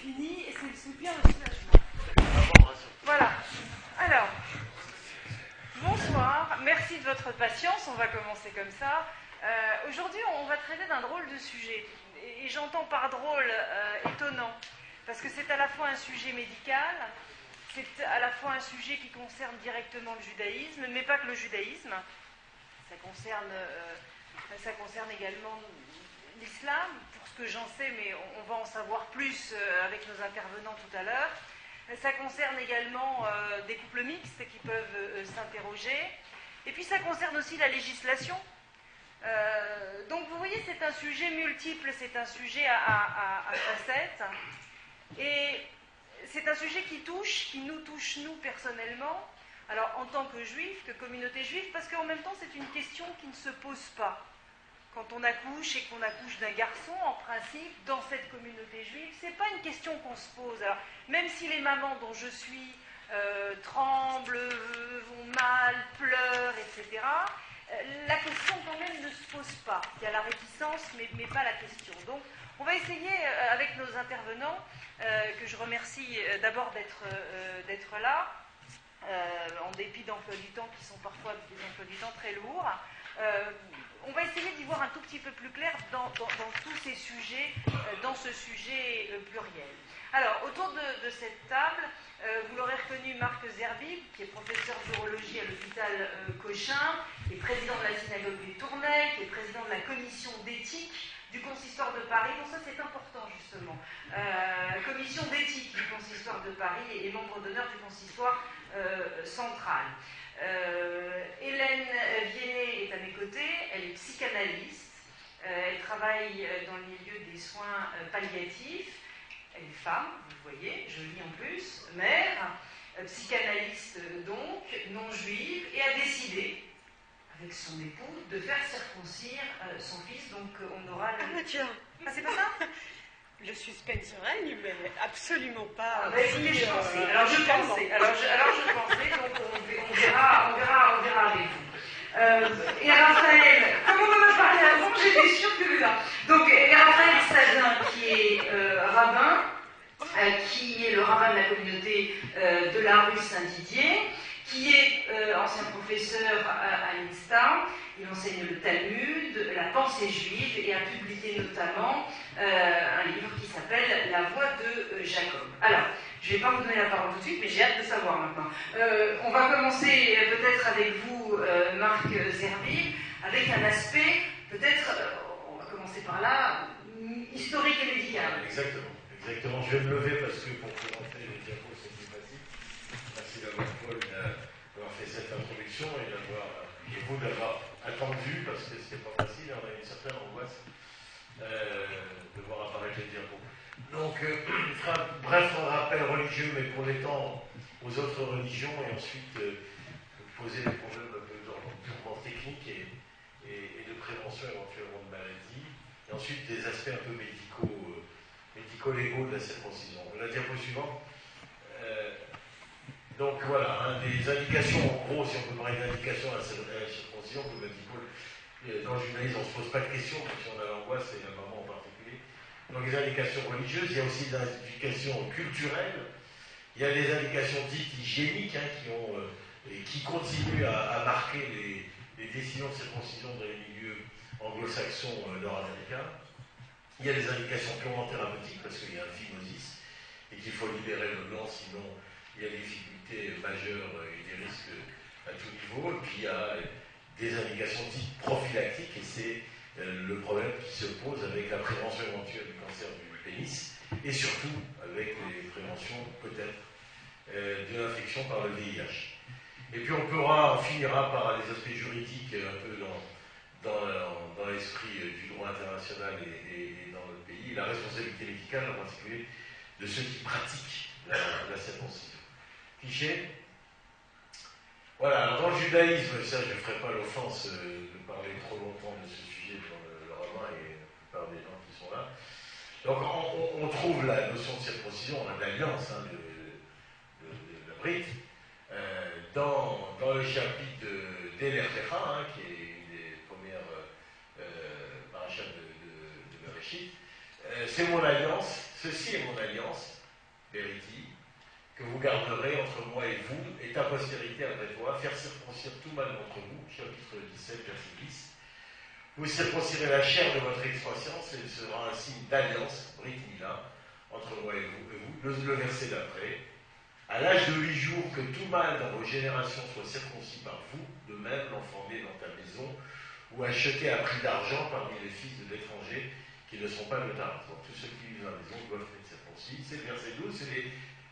fini et c'est le soupir de soulagement. Voilà. Alors, bonsoir, merci de votre patience, on va commencer comme ça. Aujourd'hui, on va traiter d'un drôle de sujet. Et j'entends par drôle étonnant, parce que c'est à la fois un sujet médical, c'est à la fois un sujet qui concerne directement le judaïsme, mais pas que le judaïsme. Ça concerne également l'islam, pour ce que j'en sais, mais on va en savoir plus avec nos intervenants tout à l'heure. Ça concerne également des couples mixtes qui peuvent s'interroger. Et puis ça concerne aussi la législation. Donc vous voyez, c'est un sujet multiple, c'est un sujet à facettes. Et c'est un sujet qui nous touche, nous, personnellement. Alors, en tant que juifs, que communauté juive, parce qu'en même temps, c'est une question qui ne se pose pas. Quand on accouche et qu'on accouche d'un garçon, en principe, dans cette communauté juive, c'est pas une question qu'on se pose. Alors, même si les mamans dont je suis tremblent, vont mal, pleurent, etc., la question quand même ne se pose pas. Il y a la réticence, mais pas la question. Donc, on va essayer, avec nos intervenants, que je remercie d'abord d'être là, en dépit d'emplois du temps qui sont parfois des emplois du temps très lourds. On va essayer d'y voir un tout petit peu plus clair dans tous ces sujets, dans ce sujet pluriel. Alors, autour de cette table, vous l'aurez reconnu, Marc Zerbib, qui est professeur d'urologie à l'hôpital Cochin, qui est président de la synagogue du Tournai, qui est président de la commission d'éthique du consistoire de Paris. Donc ça, c'est important, justement. Commission d'éthique du consistoire de Paris et membre d'honneur du consistoire central. Hélène Viennet est à mes côtés, elle est psychanalyste, elle travaille dans le milieu des soins palliatifs, elle est femme, vous voyez, jolie en plus, mère, psychanalyste donc, non juive, et a décidé, avec son époux, de faire circoncire son fils, donc on aura... Ah tiens, c'est pas ça? Le suspense règne, mais absolument pas. Écoutez, je pensais. Alors je pensais, donc on verra avec vous. Et Raphaël, comme on en a parlé avant, j'étais sûre que là. Donc Raphaël Sadin, qui est rabbin, qui est le rabbin de la communauté de la rue Saint-Didier, qui est ancien professeur à l'INSTA. Il enseigne le Talmud, la pensée juive, et a publié notamment un livre qui s'appelle La voix de Jacob. Alors, je ne vais pas vous donner la parole tout de suite, mais j'ai hâte de savoir maintenant. On va commencer peut-être avec vous, Marc Zerbib, avec un aspect, peut-être, on va commencer par là, historique et médical. Exactement. Je vais me lever parce que pour présenter les diapos, c'est plus facile. Merci d'avoir, Paul, d'avoir fait cette introduction et vous d'avoir attendu, parce que c'était pas facile, on a une certaine angoisse de voir apparaître les diapos. Donc, bref, un rappel religieux, mais pour l'étendre aux autres religions, et ensuite poser des problèmes un peu d'ordre purement technique et de prévention éventuellement de maladies, et ensuite des aspects un peu médico-légaux de la circoncision. La diapo suivante. Donc voilà, des indications, en gros, si on peut parler d'indications à la circoncision, comme l'a dit Paul, dans le judaïsme, on ne se pose pas de questions, même si on a l'angoisse, et la maman en particulier. Donc les indications religieuses, il y a aussi des indications culturelles, il y a des indications dites hygiéniques, qui continuent à marquer les décisions de circoncision dans les milieux anglo-saxons nord-américains. Il y a des indications purement thérapeutiques, parce qu'il y a un phimosis, et qu'il faut libérer le gland, sinon il y a des difficultés majeures et des risques à tout niveau. Et puis il y a des indications dites prophylactiques, et c'est le problème qui se pose avec la prévention éventuelle du cancer du pénis, et surtout avec les préventions peut-être de l'infection par le VIH. Et puis on finira par les aspects juridiques un peu dans l'esprit du droit international et dans notre pays, la responsabilité médicale en particulier de ceux qui pratiquent la circoncision. Cliché. Voilà, alors dans le judaïsme, ça je ne ferai pas l'offense de parler trop longtemps de ce sujet pour le rabbin et la plupart des gens qui sont là. Donc on trouve la notion de circoncision, on a de l'alliance de la Brite, dans le chapitre d'Eler-Techa, qui est une des premières parachats de Bereshit. C'est mon alliance, ceci est mon alliance, Beriti, que vous garderez entre moi et vous, et ta postérité après toi, faire circoncire tout mâle d'entre vous, chapitre 17, verset 10. Vous circoncirez la chair de votre excroissance, et il sera un signe d'alliance, Brit Mila, entre moi et vous. Le verset d'après. À l'âge de 8 jours, que tout mâle dans vos générations soit circoncis par vous, de même l'enfant né dans ta maison, ou acheté à prix d'argent parmi les fils de l'étranger qui ne sont pas de ta race. Donc, tous ceux qui vivent dans la maison doivent être circoncis. C'est le verset 12, c'est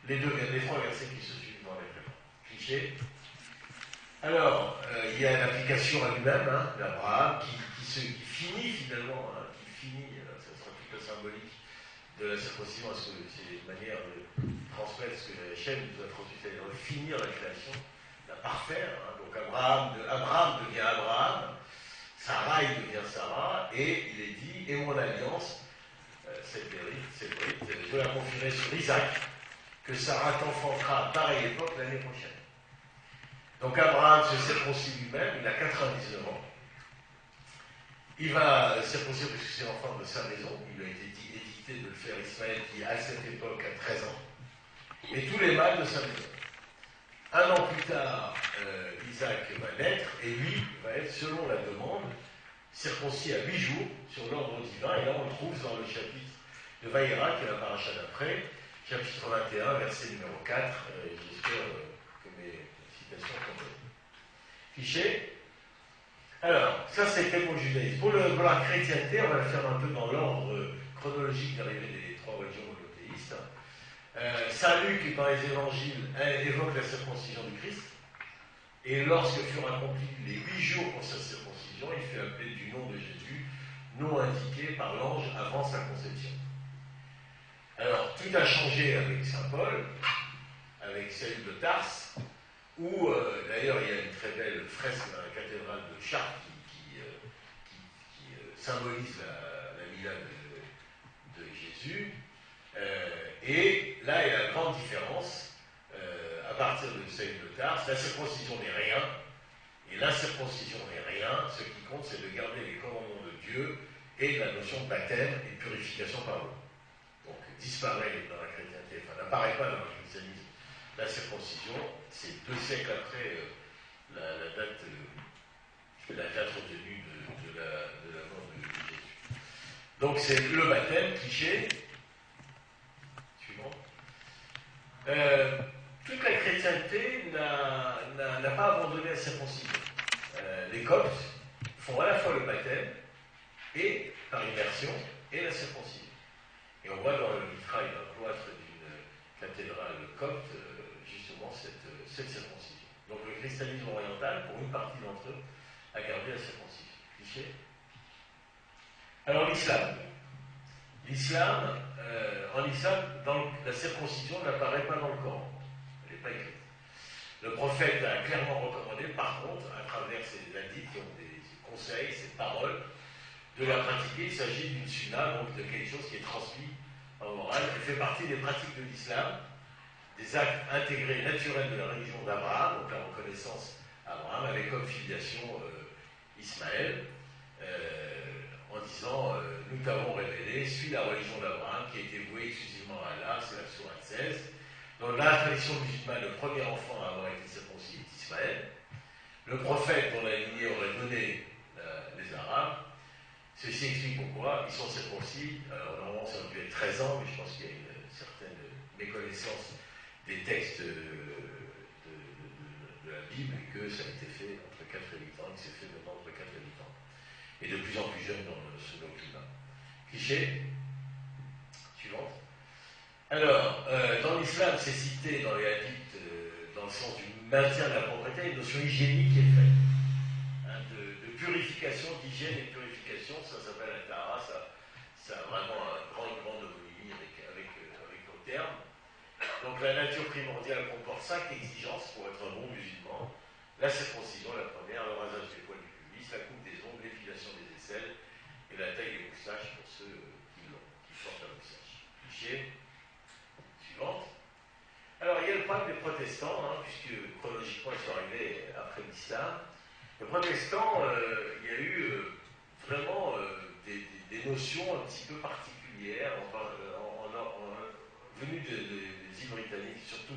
les trois versets qui se suivent dans les prénoms. Cliché. Alors, il y a l'application à lui-même, d'Abraham, qui finit finalement, ça sera toute la symbolique de la circoncision, parce que c'est une manière de transmettre ce que la chaîne nous a transmis, c'est-à-dire de finir la création, la parfaire. Donc Abraham devient Abraham, Sarai devient Sarah, et il est dit, et mon alliance, cette brite, je la confierai sur Isaac, que Sarah t'enfantera à pareille époque l'année prochaine. Donc Abraham se circoncit lui-même, il a 99 ans. Il va circoncire parce que c'est l'enfant de sa maison, il a été édicté de le faire Ismaël qui à cette époque a 13 ans. Et tous les mâles de sa maison. Un an plus tard, Isaac va naître et lui va être, selon la demande, circoncis à 8 jours sur l'ordre divin. Et là on le trouve dans le chapitre de Vaïra, qui est la paracha d'après, chapitre 21, verset numéro 4. J'espère que mes citations sont bonnes. Fiché. Alors, ça c'était pour le judaïsme. Pour la chrétienté, on va le faire un peu dans l'ordre chronologique d'arrivée des trois religions monothéistes. Saint Luc, dans les évangiles, évoque la circoncision du Christ. Et lorsque furent accomplis les 8 jours pour sa circoncision, il fut appelé du nom de Jésus, nom indiqué par l'ange avant sa conception. Alors, tout a changé avec saint Paul, avec Saül de Tarse, où d'ailleurs il y a une très belle fresque dans la cathédrale de Chartres qui symbolise la Mila de Jésus. Et là, il y a la grande différence, à partir de Saül de Tarse, la circoncision n'est rien, et l'incirconcision n'est rien. Ce qui compte, c'est de garder les commandements de Dieu et la notion de baptême et de purification par l'eau. Donc, disparaît dans la chrétienté, enfin, n'apparaît pas dans le christianisme. La circoncision, c'est 2 siècles après la date retenue de la mort de Jésus. Donc c'est le baptême, cliché. Suivant. Toute la chrétienté n'a pas abandonné la circoncision. Les coptes font à la fois le baptême et, par immersion, et la circoncision. Et on voit dans le vitrail d'un cloître d'une cathédrale copte justement cette circoncision. Donc le christianisme oriental, pour une partie d'entre eux, a gardé la circoncision. Cliché. Alors l'islam. En islam, la circoncision n'apparaît pas dans le Coran. Elle n'est pas écrite. Le prophète a clairement recommandé, par contre, à travers ses hadiths qui ont des conseils, ses paroles, de la pratiquer. Il s'agit d'une sunna, donc de quelque chose qui est transmis en oral. Elle fait partie des pratiques de l'islam, des actes intégrés naturels de la religion d'Abraham, donc la reconnaissance à Abraham, avec comme filiation Ismaël, en disant nous t'avons révélé, suis la religion d'Abraham qui a été vouée exclusivement à Allah, c'est la sourate 16. Dans la tradition musulmane, le premier enfant à avoir été circoncis est Ismaël. Le prophète dont la lignée aurait donné les Arabes. Ceci explique pourquoi ils sont circoncis. Alors normalement ça aurait pu être 13 ans, mais je pense qu'il y a une certaine méconnaissance des textes de la Bible, et que ça a été fait entre 4 et 8 ans, que c'est fait maintenant entre 4 et 8 ans. Et de plus en plus jeune dans ce climat. Cliché. Suivante. Alors, dans l'islam, c'est cité dans les hadiths, dans le sens du maintien de la propriété, une notion hygiénique qui est faite. De purification, d'hygiène et de purification, ça s'appelle la tahara, ça a vraiment une grande homonymie avec nos termes. Donc la nature primordiale comporte 5 exigences pour être un bon musulman. La circoncision, la première, le rasage des poils du pubis, la coupe des ongles, l'épilation des aisselles et la taille des moustaches pour ceux qui portent la moustache. Cliché. Suivante. Alors il y a le problème des protestants, puisque chronologiquement ils sont arrivés après l'islam. Les protestants, il y a eu vraiment des notions un petit peu particulières en venus des îles britanniques, surtout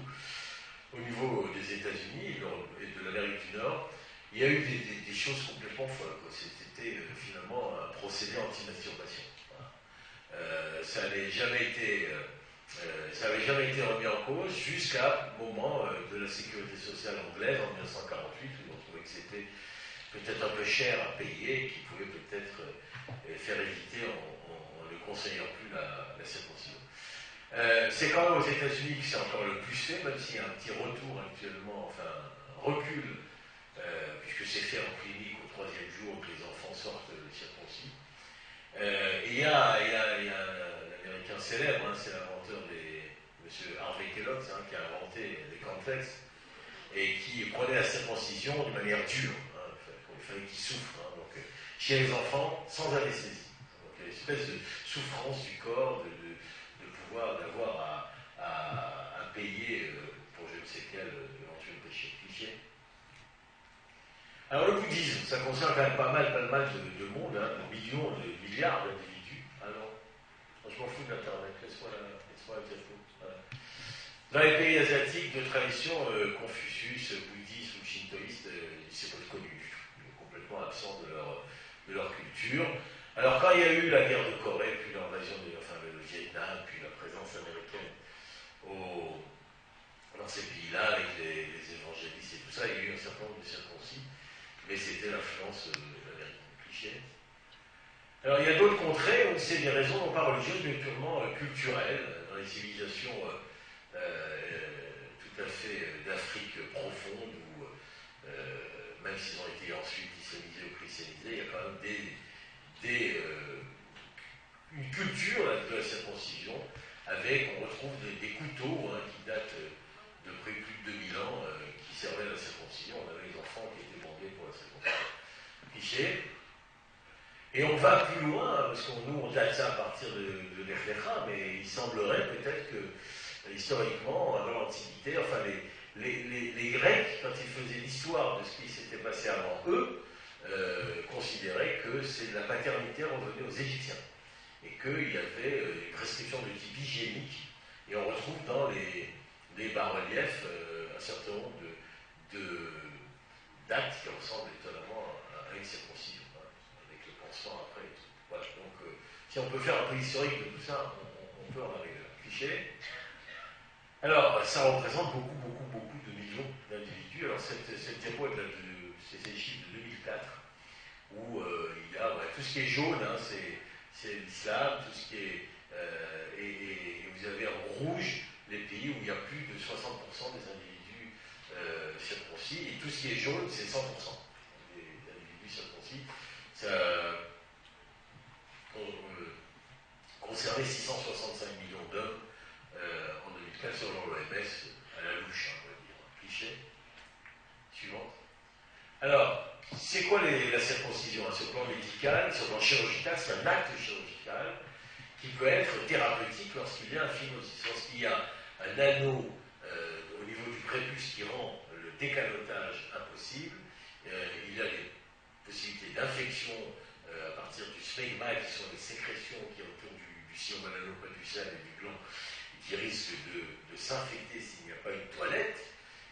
au niveau des États-Unis et de l'Amérique du Nord, il y a eu des choses complètement folles. C'était finalement un procédé anti-masturbation. Voilà. Ça n'avait jamais été remis en cause jusqu'à moment de la sécurité sociale anglaise en 1948, où on trouvait que c'était peut-être un peu cher à payer et qui pouvait peut-être faire éviter en ne conseillant plus la circoncision. C'est quand même aux États-Unis que c'est encore le plus fait, même s'il y a un petit retour actuellement, enfin un recul, puisque c'est fait en clinique au 3e jour que les enfants sortent circoncis. Et il y a un Américain célèbre, hein, c'est l'inventeur M. Harvey Kellogg, hein, qui a inventé les cornflakes, et qui prenait la circoncision d'une manière dure. Hein, il fallait qu'ils souffrent. Hein, donc, chez les enfants, sans anesthésie. Donc, une espèce de souffrance du corps, d'avoir à payer pour je ne sais quel éventuel cliché. Alors le bouddhisme, ça concerne quand même pas mal de monde, hein, de millions, de milliards d'individus. Alors, je m'en fous de l'Internet, laisse-moi la diapo. Voilà. Dans les pays asiatiques de tradition Confucius, bouddhiste ou shintoïste, c'est pas connu, complètement absent de leur culture. Alors quand il y a eu la guerre de Corée, puis l'invasion le Vietnam, puis la présence américaine dans ces pays-là, avec les évangélistes et tout ça, il y a eu un certain nombre de circoncis, mais c'était l'influence américaine, cliché. Alors il y a d'autres contrées où c'est des raisons non pas religieuses, mais purement culturelles, dans les civilisations tout à fait d'Afrique profonde, où même s'ils ont été ensuite islamisés ou christianisés, il y a quand même une culture de la circoncision, on retrouve des couteaux hein, qui datent de près de plus de 2000 ans, qui servaient à la circoncision. On avait les enfants qui étaient bandés pour la circoncision. Cliché. Et on va plus loin, parce que nous on date ça à partir de l'Echlecha, mais il semblerait peut-être que historiquement, dans l'Antiquité, enfin les Grecs, quand ils faisaient l'histoire de ce qui s'était passé avant eux, considéraient que la paternité revenait aux Égyptiens. Et qu'il y avait des prescriptions de type hygiénique, et on retrouve dans les bas-reliefs un certain nombre d'actes qui ressemblent étonnamment à une circoncision, hein, avec le pansement après et tout. Voilà, donc si on peut faire un peu historique de tout ça, on peut en arriver là. Cliché. Alors, ça représente beaucoup de millions d'individus. Alors, cette diapo c'est des chiffres de 2004, où il y a tout ce qui est jaune, hein, c'est l'islam, tout ce qui est. Et vous avez en rouge les pays où il y a plus de 60% des individus circoncis, et tout ce qui est jaune, c'est 100% des individus circoncis. Ça concernait 665 millions d'hommes en 2004 selon l'OMS, à la louche, hein, on va dire. Cliché. Suivante. Alors, c'est quoi la circoncision hein? Sur le plan médical, sur le plan chirurgical, c'est un acte chirurgical qui peut être thérapeutique lorsqu'il y a un phimosis, lorsqu'il y a un anneau au niveau du prépuce qui rend le décalotage impossible. Il y a des possibilités d'infection à partir du smegma, qui sont les sécrétions qui entourent du sillon analo-prépucial et du gland, qui risquent de s'infecter s'il n'y a pas une toilette.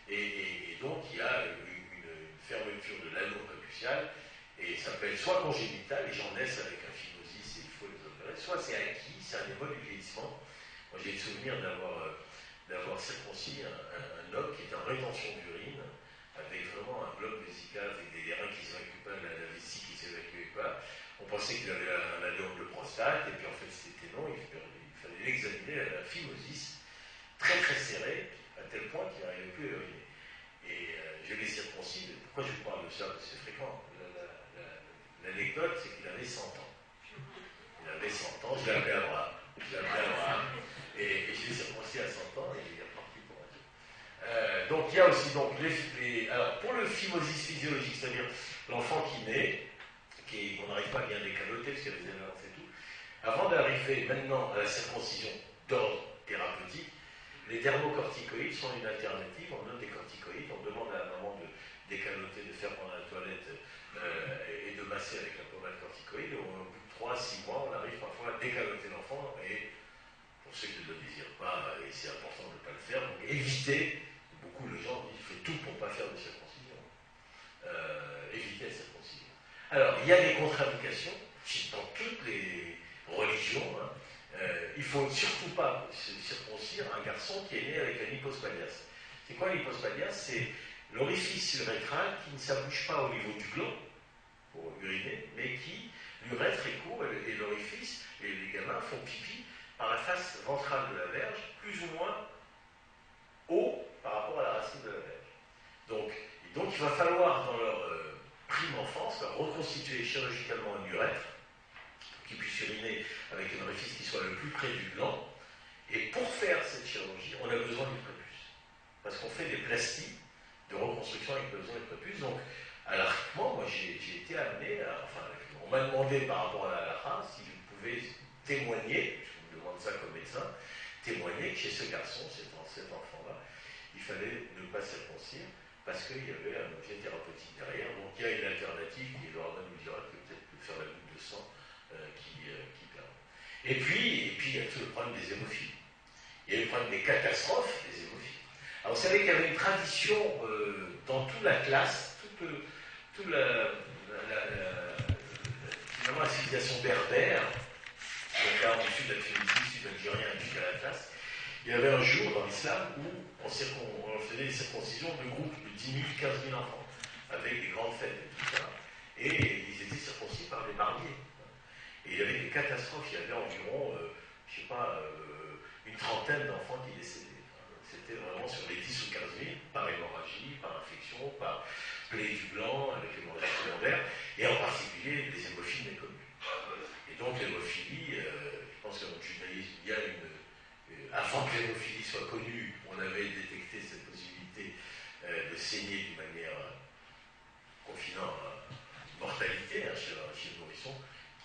Et donc, il y a une fermeture de l'anneau prépucial, et ça peut être soit congénital, les gens naissent avec un phimosis et il faut les opérer, soit c'est acquis, c'est un émoi du vieillissement. Moi, j'ai le souvenir d'avoir circoncis un homme qui est en rétention d'urine, avec vraiment un bloc vésical, avec des reins qui ne s'évacuent pas, la vessie qui ne s'évacuait pas. On pensait qu'il avait un adéome de prostate, et puis en fait, c'était non, il fallait l'examiner, un phimosis très serré, à tel point qu'il n'arrivait plus à uriner. Et je l'ai circoncis. Pourquoi je vous parle de ça? Parce que c'est fréquent. L'anecdote, c'est qu'il avait 100 ans. Il avait 100 ans, je l'ai appelé Abraham. Et je l'ai circoncis à 100 ans, et il est reparti pour un tour. Donc il y a aussi donc, alors, pour le phimosis physiologique, c'est-à-dire l'enfant qui naît, qu'on n'arrive pas à bien décaloter, parce qu'il y a des éléments et tout, avant d'arriver maintenant à la circoncision d'ordre thérapeutique, les dermocorticoïdes sont une alternative. On donne des corticoïdes, on demande à la maman de décaloter, de faire pendant la toilette et de masser avec la pommade corticoïde. Au bout de 3 à 6 mois, on arrive parfois à décaloter l'enfant et pour ceux qui ne le désirent pas, et c'est important de ne pas le faire, donc évitez, beaucoup de gens disent, il faut tout pour ne pas faire de circoncision. Évitez la circoncision. Alors, il y a des contre-indications dans toutes les religions. Il ne faut surtout pas circoncire un garçon qui est né avec un hypospadias. C'est quoi l'hypospadias? C'est l'orifice urétral qui ne s'abouche pas au niveau du gland pour uriner, mais qui, l'urètre est court et l'orifice, et les gamins font pipi par la face ventrale de la verge, plus ou moins haut par rapport à la racine de la verge. Donc il va falloir, dans leur prime enfance, leur reconstituer chirurgicalement un urètre, pour qu'ils puissent uriner avec un orifice qui soit le plus près du gland. Et pour faire cette chirurgie, on a besoin du prépuce. Parce qu'on fait des plasties de reconstruction avec besoin du prépuce. Donc, halakhiquement, moi j'ai été amené on m'a demandé par rapport à la halakha si je pouvais témoigner, je me demande ça comme médecin, témoigner que chez ce garçon, cet enfant-là, il fallait ne pas circoncire parce qu'il y avait un objet thérapeutique derrière. Donc il y a une alternative qui leur nous dira que peut-être de faire la goutte de sang qui permet. Et puis il y a tout le problème des hémophiles. Il y a le problème des catastrophes des hémophiles. Alors vous savez qu'il y avait une tradition dans toute la classe, finalement la civilisation berbère, donc là au sud de la Tunisie, sud algérien jusqu'à la classe. Il y avait un jour dans l'islam où on faisait des circoncisions de groupes de 10 000, 15 000 enfants, avec des grandes fêtes et tout ça. Et ils étaient circoncis par des barbiers. Et il y avait des catastrophes. Il y avait environ, je ne sais pas, une trentaine d'enfants qui décédaient. C'était vraiment sur les 10 ou 15 000, par hémorragie, par infection, par plaie du blanc, avec hémorragie secondaire, et en particulier les hémophiles méconnus. Et donc l'hémophilie, je pense que dans le judaïsme, il y a avant que l'hémophilie soit connue, on avait détecté cette possibilité de saigner d'une manière confinant à mortalité chez le nourrisson,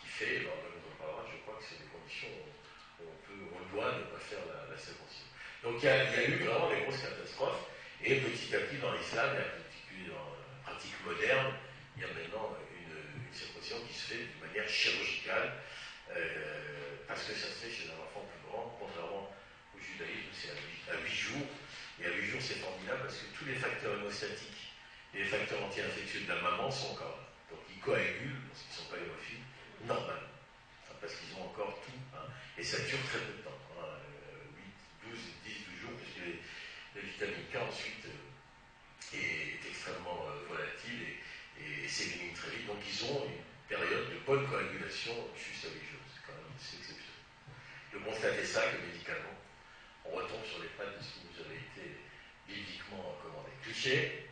qui fait, lors de notre parole, je crois que c'est des conditions où on doit ne pas faire la circoncision. Donc il y a eu vraiment des grosses catastrophes, et petit à petit dans l'islam, et en particulier dans la pratique moderne, il y a maintenant une circoncision qui se fait d'une manière chirurgicale, parce que ça se fait chez un enfant plus grand, contrairement au judaïsme, c'est à 8 jours. Et à 8 jours, c'est formidable parce que tous les facteurs hémostatiques et les facteurs anti-infectieux de la maman sont encore là. Donc ils coagulent, parce qu'ils ne sont pas hémophiles, normalement. Parce qu'ils ont encore tout. Et ça dure très peu de temps. 8, 12, 10, 12 jours, puisque la vitamine K ensuite est extrêmement volatile et s'élimine très vite. Donc ils ont une période de bonne coagulation juste à 8 jours. C'est quand même exceptionnel. De constater ça que médicalement, on retombe sur les pattes de ce qui nous avait été bibliquement commandé. Cliché.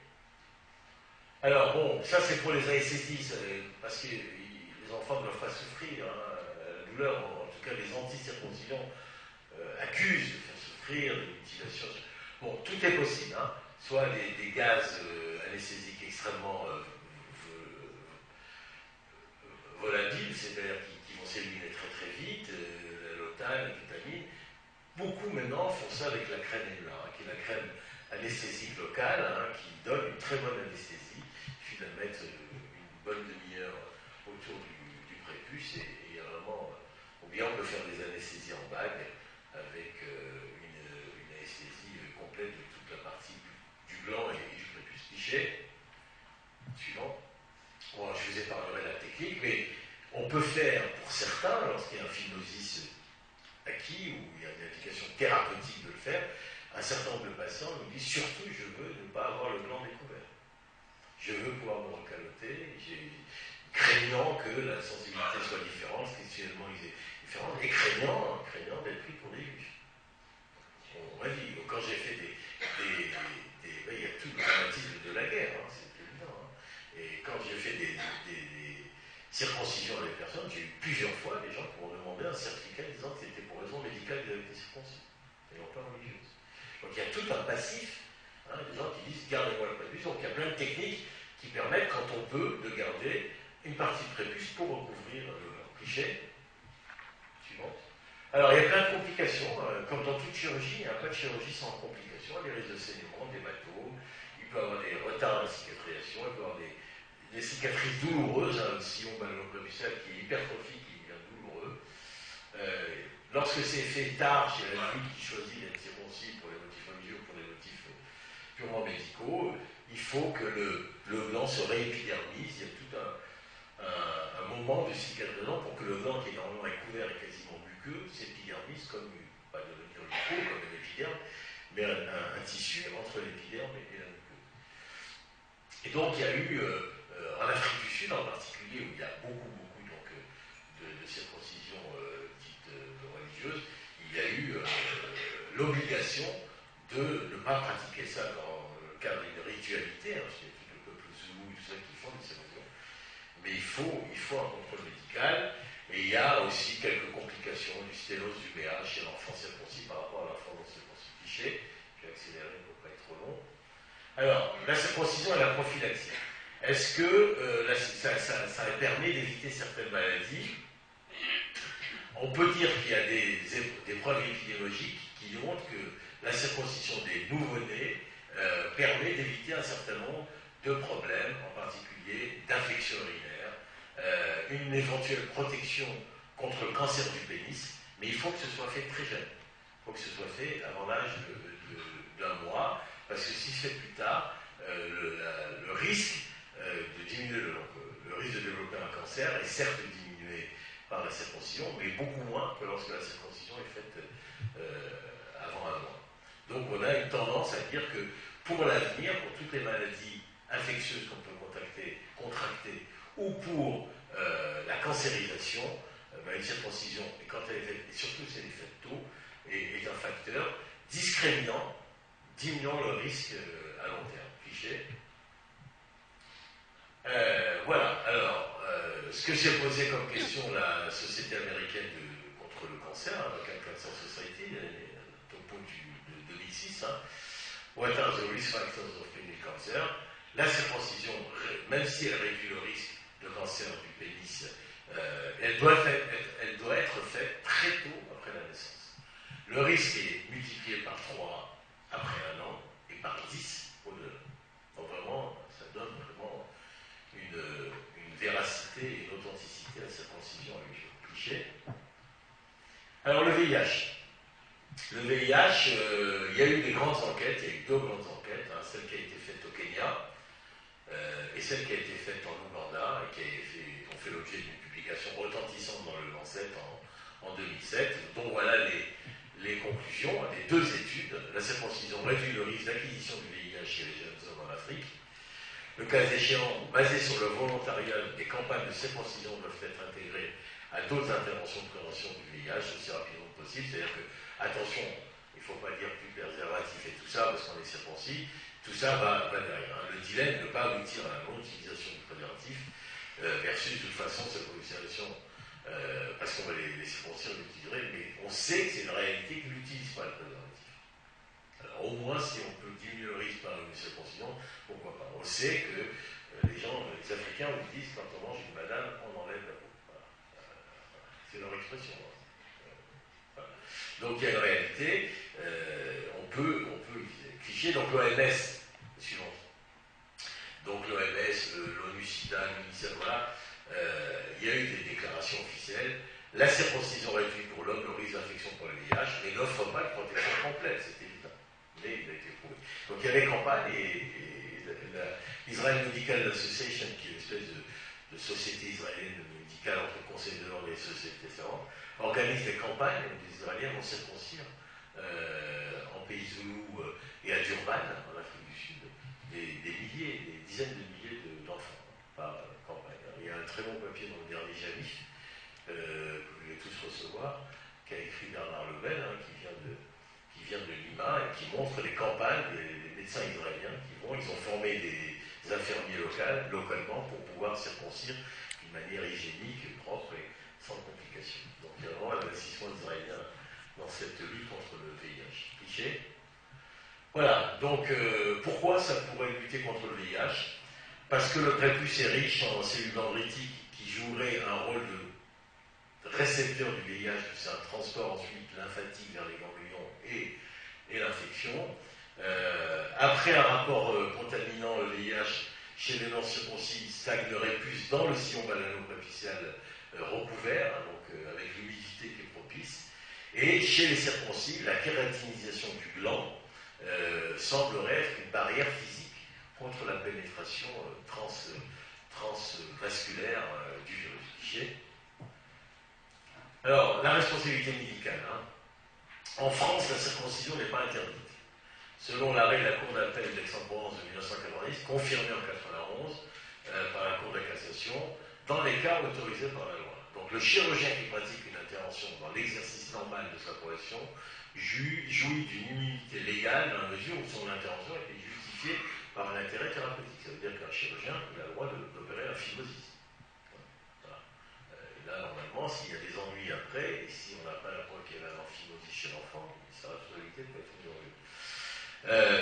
Alors bon, ça c'est pour les anesthésistes, parce que les enfants ne doivent pas souffrir. La douleur, en tout cas les anti-circoncisions accusent de faire souffrir, de mutilation. Bon, tout est possible. Soit des gaz anesthésiques extrêmement volatiles, c'est-à-dire qui vont s'éliminer très très vite, la lotane, la kétamine. Beaucoup maintenant font ça avec la crème Emla, qui est la crème anesthésique locale, qui donne une très bonne anesthésie. Il suffit de la mettre une bonne demi-heure autour du prépuce et il y a vraiment. Ou bien on peut faire des anesthésies en bague avec une anesthésie complète de toute la partie du gland et du prépuce. Cliché. Suivant. Bon, je vous épargnerai la technique, mais on peut faire pour certains, lorsqu'il y a un phimosis acquis, où il y a une indication thérapeutique de le faire, un certain nombre de patients nous disent surtout je veux ne pas avoir le gland découvert. Je veux pouvoir me recaloter, craignant que la sensibilité soit différente, sexuellement différente, et craignant d'être pris pour des juifs. On m'a dit, quand j'ai fait il y a tout le dramatisme de la guerre, c'est évident. Et quand j'ai fait des circoncisions avec personnes, j'ai eu plusieurs fois des gens qui m'ont demandé un certificat disant que c'était pour raison médicale qu'ils avaient été circoncis, et non pas religieuse. Donc il y a tout un passif, des gens qui disent gardez-moi le prépuce. Donc il y a plein de techniques qui permettent, quand on peut, de garder une partie de prépuce pour recouvrir le cliché. Suivante. Alors il y a plein de complications, comme dans toute chirurgie, il n'y a pas de chirurgie sans complications, des risques de saignement, d'hématome, il peut y avoir des retards dans la cicatrisation, il peut y avoir des cicatrices douloureuses, un sillon ballonoprépucial qui est hypertrophique, qui devient douloureux. lorsque c'est fait tard chez l'adulte qui choisit d'être circoncis pour les motifs religieux ou pour des motifs purement médicaux, il faut que le gland se réépidermise. Il y a tout un moment de cicatrisation pour que le gland, qui est normalement couvert et quasiment muqueux, s'épidermise comme, pas devenir une peau comme un épiderme, mais un tissu entre l'épiderme et la muqueuse. Et donc il y a eu, en Afrique du Sud en particulier, où il y a beaucoup donc, de circoncisions dites religieuses, il y a eu l'obligation de ne pas pratiquer ça dans le cadre d'une ritualité, hein, parce qu'il y a tout le peuple zoulou et tout ça qui font des circoncisions, mais il faut un contrôle médical, et il y a aussi quelques complications du sténose du BH chez l'enfant circoncis par rapport à l'enfant non circoncis. Cliché, je vais accélérer pour ne pas être trop long. Alors, la circoncision et la prophylaxie. Est-ce que ça permet d'éviter certaines maladies? On peut dire qu'il y a des preuves épidémiologiques qui montrent que la circoncision des nouveau-nés permet d'éviter un certain nombre de problèmes, en particulier d'infections urinaires, une éventuelle protection contre le cancer du pénis, mais il faut que ce soit fait très jeune. Il faut que ce soit fait avant l'âge d'un mois, parce que si c'est fait plus tard, le risque de diminuer le risque de développer un cancer est certes diminué par la circoncision, mais beaucoup moins que lorsque la circoncision est faite avant un mois. Donc on a une tendance à dire que pour l'avenir, pour toutes les maladies infectieuses qu'on peut contracter, ou pour la cancérisation, une circoncision, et quand elle est faite, et surtout si elle est faite tôt, est un facteur discriminant, diminuant le risque à long terme. Cliché. Voilà, alors, ce que j'ai posé comme question la Société américaine contre le cancer, avec Cancer Society, au topo de 2006, hein, What are the risk factors of penile cancer? La circoncision, même si elle réduit le risque de cancer du pénis, elle doit être faite très tôt après la naissance. Le risque est multiplié par 3 après 1 an et par 10 au-delà. Donc vraiment, ça donne vraiment une véracité et une authenticité à la circoncision avec le cliché. Alors le VIH. Le VIH, il y a eu des grandes enquêtes, il y a eu 2 grandes enquêtes, hein, celle qui a été faite au Kenya et celle qui a été faite en Ouganda et qui ont fait l'objet d'une publication retentissante dans le Lancet en 2007. Donc voilà les conclusions des 2 études. La circoncision réduit le risque d'acquisition du VIH chez les jeunes hommes en Afrique. Le cas échéant, basé sur le volontariat, des campagnes de circoncision doivent être intégrées à d'autres interventions de prévention du VIH aussi rapidement que possible. C'est-à-dire que, attention, il ne faut pas dire plus de préservatif et tout ça, parce qu'on est circoncis, tout ça va derrière. Hein. Le dilemme ne pas aboutir à la non-utilisation du préservatif versus de toute façon cette utilisation, parce qu'on va les circoncire, l'utiliser, mais on sait que c'est une réalité qu'ils n'utilisent pas le préservatif. Alors au moins, si on peut diminuer le risque par une circoncision, pourquoi pas. On sait que les Africains vous disent, quand on mange une banane, on enlève la peau. Voilà. C'est leur expression. Hein. Voilà. Donc il y a une réalité, on peut cliché, donc l'OMS, suivant. Donc l'OMS, l'ONU-SIDA, l'UNICEF, voilà, il y a eu des déclarations officielles. La circoncision réduit pour l'homme le risque d'infection pour le VIH, mais n'offre pas de protection complète, c'est évident. Mais il a été prouvé. Donc il y a des campagnes et l'Israel Medical Association, qui est une espèce de société israélienne médicale entre conseils de l'ordre et sociétés savantes, organise des campagnes où les Israéliens vont circoncire en pays zoulou et à Durban, en Afrique du Sud, des dizaines de milliers d'enfants par campagne. Il y a un très bon papier dans le dernier Javif, que vous devez tous recevoir, qu'a écrit Bernard Lebel, hein, qui vient de Lima et qui montre les campagnes des médecins israéliens ils ont formé des infirmiers localement pour pouvoir circoncire d'une manière hygiénique, propre et sans complications. Donc il y a vraiment l'investissement israélien dans cette lutte contre le VIH. Cliché. Voilà, donc pourquoi ça pourrait lutter contre le VIH? Parce que le prépuce est riche en cellules dendritiques qui joueraient un rôle de récepteur du VIH, c'est un transport ensuite lymphatique vers les ganglions et l'infection. Après un rapport contaminant le VIH chez les non-circoncis stagnerait plus dans le sillon banano-prépucial recouvert, donc avec l'humidité qui est propice. Et chez les circoncis, la kératinisation du gland semblerait être une barrière physique contre la pénétration transvasculaire du virus. Alors, la responsabilité médicale. En France, la circoncision n'est pas interdite. Selon l'arrêt de la Cour d'appel d'Aix-en-Provence de 1990, confirmé en 1991 par la Cour de cassation, dans les cas autorisés par la loi. Donc le chirurgien qui pratique une intervention dans l'exercice normal de sa profession jouit d'une immunité légale dans la mesure où son intervention a été justifiée par un intérêt thérapeutique. Ça veut dire qu'un chirurgien a le droit d'opérer la phimosis. Voilà. Là, normalement, s'il y a des ennuis après, et si on n'a pas la preuve qu'il y a un phimosis chez l'enfant, sa responsabilité peut être ignorée.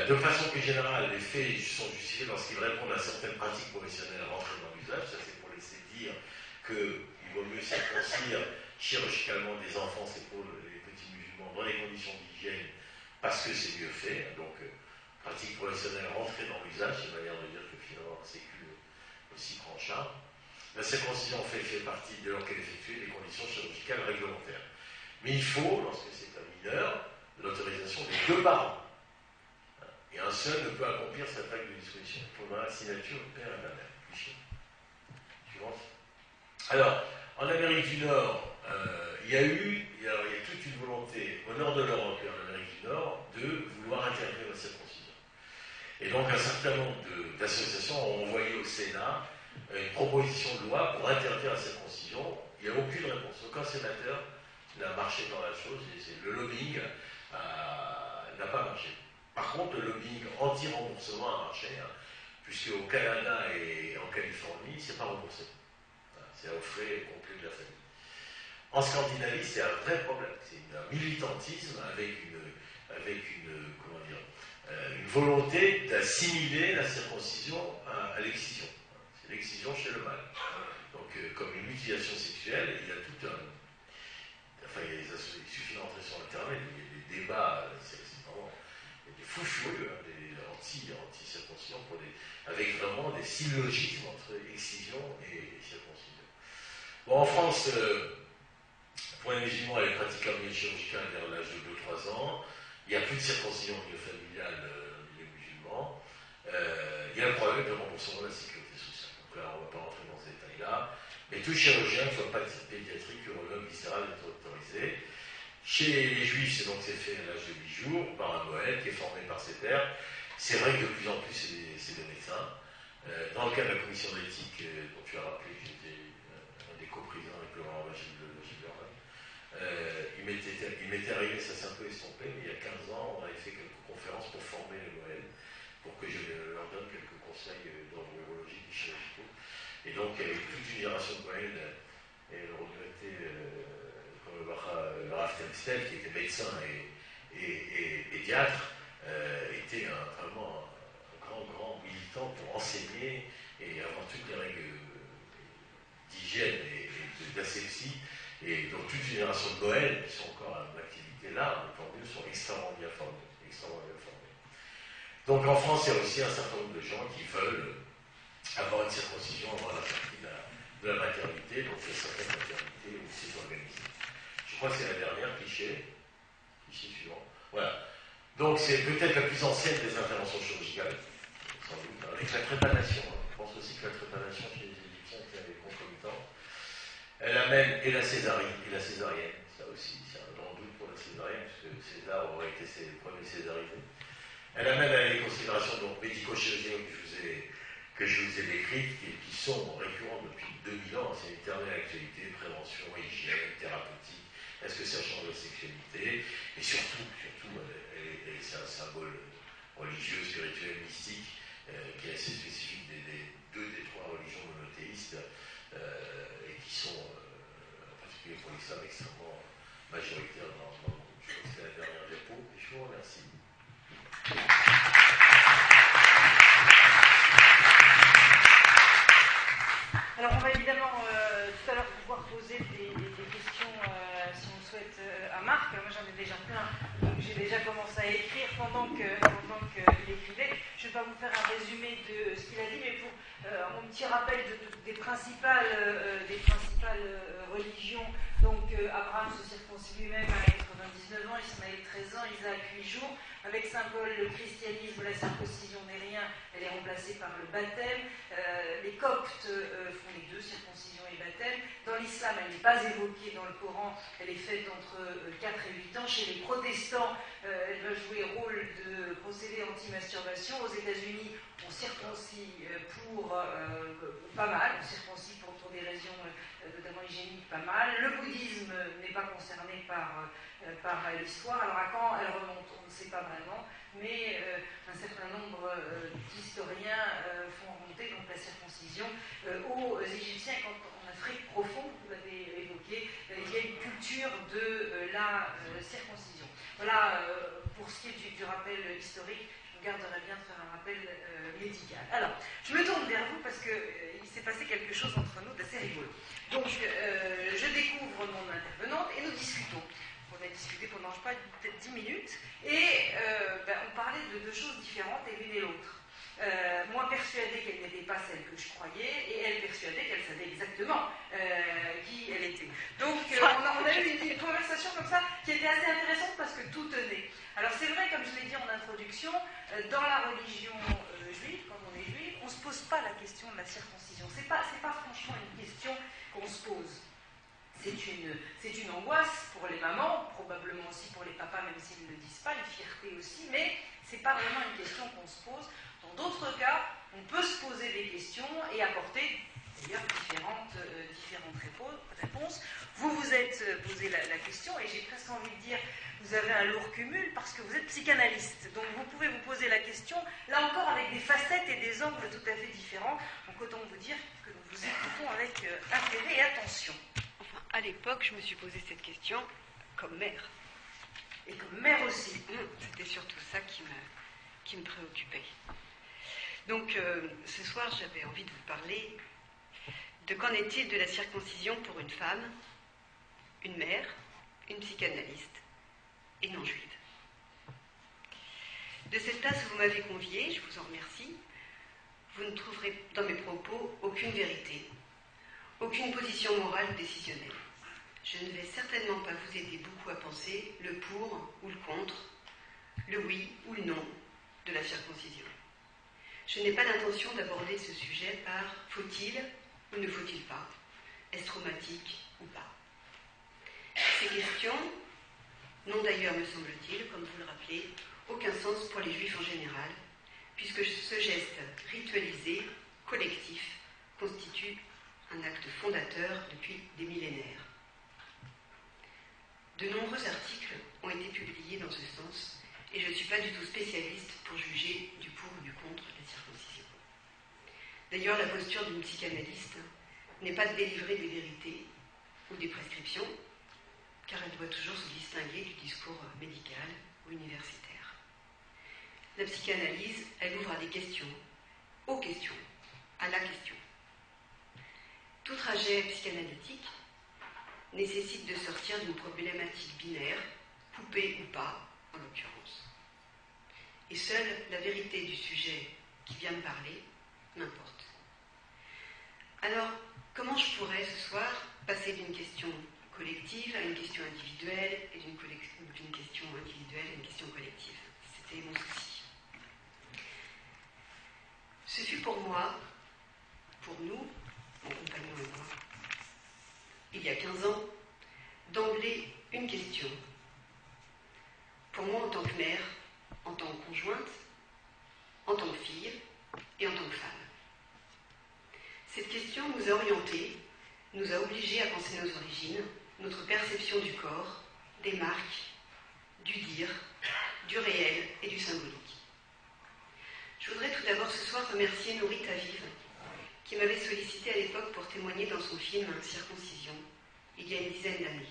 De façon plus générale, les faits sont justifiés lorsqu'ils répondent à certaines pratiques professionnelles rentrées dans l'usage. Ça, c'est pour laisser dire qu'il vaut mieux circoncire chirurgicalement des enfants, c'est pour les petits musulmans, dans les conditions d'hygiène, parce que c'est mieux fait. Donc, pratique professionnelle rentrée dans l'usage, c'est une manière de dire que finalement, la Sécu aussi prend en charge. La circoncision fait partie, dès lors qu'elle est effectuée, des conditions chirurgicales réglementaires. Mais il faut, lorsque c'est un mineur, l'autorisation des deux parents. Et un seul ne peut accomplir cette acte de disposition. Il faudra la signature du père et de la mère. Suivante. Alors, en Amérique du Nord, il y a toute une volonté au nord de l'Europe et en Amérique du Nord de vouloir interdire la circoncision. Et donc un certain nombre d'associations ont envoyé au Sénat une proposition de loi pour interdire la circoncision. Il n'y a aucune réponse. Aucun sénateur n'a marché dans la chose. Et le lobbying n'a pas marché. Par contre, le lobbying anti-remboursement a marché, puisque au Canada et en Californie, c'est pas remboursé. C'est aux frais complets de la famille. En Scandinavie, c'est un vrai problème. C'est un militantisme avec une volonté d'assimiler la circoncision à l'excision. C'est l'excision chez le mâle. Donc, comme une mutilation sexuelle, il y a tout un... Enfin, il suffit d'entrer sur Internet, il y a des débats, c'est vraiment... Il y a des fous furieux, des anti-circoncision, avec vraiment des syllogismes entre excision et circoncision. Bon, en France, pour les musulmans, elle est praticable chirurgicale vers l'âge de 2-3 ans. Il n'y a plus de circoncision au milieu familial des musulmans. Il y a le problème de remboursement de la sécurité sociale. Donc là, on ne va pas rentrer dans ce détail-là. Mais tout chirurgien, soit pas pédiatrique, urologue, viscéral, est autorisé. Chez les juifs, c'est fait à l'âge de 8 jours, par un Moël qui est formé par ses pairs. C'est vrai que de plus en plus, c'est des médecins. Dans le cas de la commission d'éthique, dont tu as rappelé que j'étais un des coprésidents avec Laurent Gilberman, il m'était arrivé, ça s'est un peu estompé, mais il y a 15 ans, on avait fait quelques conférences pour former les Moël, pour que je leur donne quelques conseils d'ordre urologique et chirurgicaux. Et donc, il y avait toute une génération de Moël, et le regretté comme le Rav Temstel, qui était médecin et pédiatre, était vraiment un grand militant pour enseigner et avoir toutes les règles d'hygiène et d'asepsie. Et donc toute une génération de Noël qui sont encore en activité là, tant mieux, sont extrêmement bien formés. Donc en France, il y a aussi un certain nombre de gens qui veulent avoir une circoncision avant la sortie de la maternité. Donc il y a certaines maternités où c'est organisé. Je crois que c'est la dernière, cliché suivant. Voilà. Donc c'est peut-être la plus ancienne des interventions chirurgicales, sans doute, avec la trépanation. Je pense aussi que la trépanation chez les Égyptiens était concomitante. Elle amène et la césarienne, ça aussi, c'est un grand doute pour la césarienne, puisque César aurait été ses premiers césarisés. Elle amène à des considérations médico-chirurgicales que je vous ai décrites, qui sont récurrentes depuis 2000 ans, c'est une éternelle actualité, prévention, hygiène, thérapeutique, est-ce que ça change la sexualité, et surtout, c'est un symbole religieux, spirituel, mystique, qui est assez spécifique des 2 des 3 religions monothéistes, et qui sont, en particulier pour l'islam, extrêmement majoritaires dans le monde. Je crois que c'est la dernière diapo, et je vous remercie. Alors on va évidemment tout à l'heure pouvoir poser des questions, si on le souhaite, à Marc. Moi j'en ai déjà plein, donc j'ai déjà commencé à écrire pendant qu'il écrivait. Je vais pas vous faire un résumé de ce qu'il a dit, mais pour mon petit rappel des principales religions. Donc Abraham se circoncis lui-même à 99 ans, Ismaël 13 ans, Isaac 8 jours. Avec Saint Paul, le christianisme, la circoncision n'est rien, elle est remplacée par le baptême. Les coptes font les deux, circoncision et baptême. Dans l'islam, elle n'est pas évoquée dans le Coran, elle est faite entre 4 et 8 ans. Chez les protestants, elle va jouer le rôle de procédé anti-masturbation. Aux États-Unis, on circoncie pour pas mal, on circoncie pour des raisons notamment hygiéniques pas mal. Le bouddhisme n'est pas concerné par l'histoire. Alors à quand elle remonte, on ne sait pas vraiment, mais un certain nombre d'historiens font remonter donc la circoncision aux Égyptiens. Quand en Afrique profonde, vous l'avez évoqué, il y a une culture de la circoncision. Voilà pour ce qui est du rappel historique. Je me garderais bien de faire un rappel médical. Alors, je me tourne vers vous parce qu'il s'est passé quelque chose entre nous d'assez rigolo. Donc, je découvre mon intervenante et nous discutons. On a discuté pendant, je ne sais pas, peut-être 10 minutes, et on parlait de deux choses différentes, et l'une et l'autre. Moi persuadée qu'elle n'était pas celle que je croyais, et elle persuadée qu'elle savait exactement qui elle était. Donc on a eu une conversation comme ça qui était assez intéressante parce que tout tenait. Alors c'est vrai, comme je l'ai dit en introduction, dans la religion juive, quand on est juif, on ne se pose pas la question de la circoncision. C'est pas franchement une question qu'on se pose. C'est une angoisse pour les mamans, probablement aussi pour les papas, même s'ils ne le disent pas, une fierté aussi, mais ce n'est pas vraiment une question qu'on se pose. Dans d'autres cas, on peut se poser des questions et apporter d'ailleurs différentes réponses. Vous vous êtes posé la question et j'ai presque envie de dire, vous avez un lourd cumul parce que vous êtes psychanalyste. Donc vous pouvez vous poser la question, là encore avec des facettes et des angles tout à fait différents. Donc autant vous dire que nous vous écoutons avec intérêt et attention. Enfin, à l'époque, je me suis posé cette question comme mère. Et comme mère aussi. C'était surtout ça qui me préoccupait. Donc, ce soir, j'avais envie de vous parler de qu'en est-il de la circoncision pour une femme, une mère, une psychanalyste et non juive. De cette tasse où vous m'avez conviée, je vous en remercie, vous ne trouverez dans mes propos aucune vérité, aucune position morale ou décisionnelle. Je ne vais certainement pas vous aider beaucoup à penser le pour ou le contre, le oui ou le non de la circoncision. Je n'ai pas l'intention d'aborder ce sujet par faut-il ou ne faut-il pas, est-ce traumatique ou pas. Ces questions n'ont d'ailleurs, me semble-t-il, comme vous le rappelez, aucun sens pour les juifs en général, puisque ce geste ritualisé, collectif, constitue un acte fondateur depuis des millénaires. De nombreux articles ont été publiés dans ce sens, et je ne suis pas du tout spécialiste pour juger du pour ou du contre la circoncision. D'ailleurs, la posture d'une psychanalyste n'est pas de délivrer des vérités ou des prescriptions, car elle doit toujours se distinguer du discours médical ou universitaire. La psychanalyse, elle ouvre à des questions, aux questions, à la question. Tout trajet psychanalytique nécessite de sortir d'une problématique binaire, poupée ou pas, en l'occurrence. Et seule la vérité du sujet qui vient me parler m'importe. Alors, comment je pourrais ce soir passer d'une question collective à une question individuelle et d'une question individuelle à une question collective? C'était mon souci. Ce fut pour moi, pour nous, mon compagnon et moi, il y a 15 ans, d'emblée une question. Pour moi, en tant que mère, en tant que conjointe, en tant que fille et en tant que femme. Cette question nous a orientés, nous a obligés à penser nos origines, notre perception du corps, des marques, du dire, du réel et du symbolique. Je voudrais tout d'abord ce soir remercier Nourit Aviv, qui m'avait sollicité à l'époque pour témoigner dans son film Circoncision, il y a une dizaine d'années.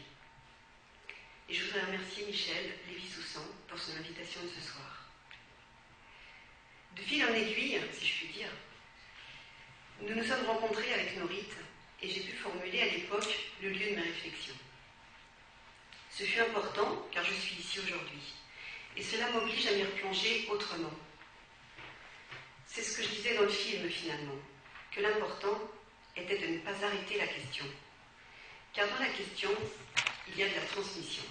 Et je voudrais remercier Michel Lévy-Soussan pour son invitation de ce soir. De fil en aiguille, si je puis dire, nous nous sommes rencontrés avec Nourit et j'ai pu formuler à l'époque le lieu de mes réflexions. Ce fut important car je suis ici aujourd'hui et cela m'oblige à m'y replonger autrement. C'est ce que je disais dans le film finalement, que l'important était de ne pas arrêter la question. Car dans la question, il y a de la transmission.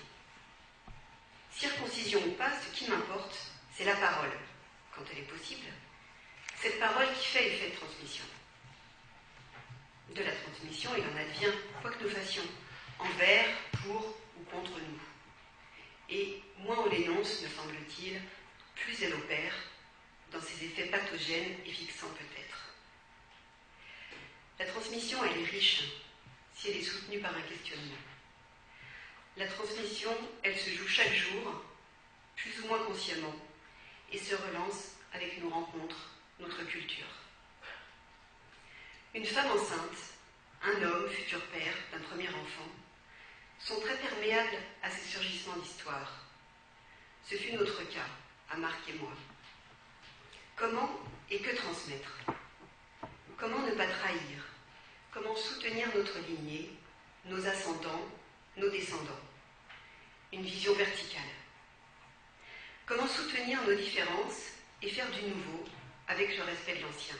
Circoncision ou pas, ce qui m'importe, c'est la parole, quand elle est possible. Cette parole qui fait effet de transmission. De la transmission, il en advient, quoi que nous fassions, envers, pour ou contre nous. Et moins on l'énonce, me semble-t-il, plus elle opère dans ses effets pathogènes et fixants peut-être. La transmission, elle est riche si elle est soutenue par un questionnement. La transmission, elle se joue chaque jour, plus ou moins consciemment, et se relance avec nos rencontres, notre culture. Une femme enceinte, un homme, futur père d'un premier enfant, sont très perméables à ces surgissements d'histoire. Ce fut notre cas, à Marc et moi. Comment et que transmettre? Comment ne pas trahir? Comment soutenir notre lignée, nos ascendants, nos descendants? Une vision verticale. Comment soutenir nos différences et faire du nouveau avec le respect de l'ancien?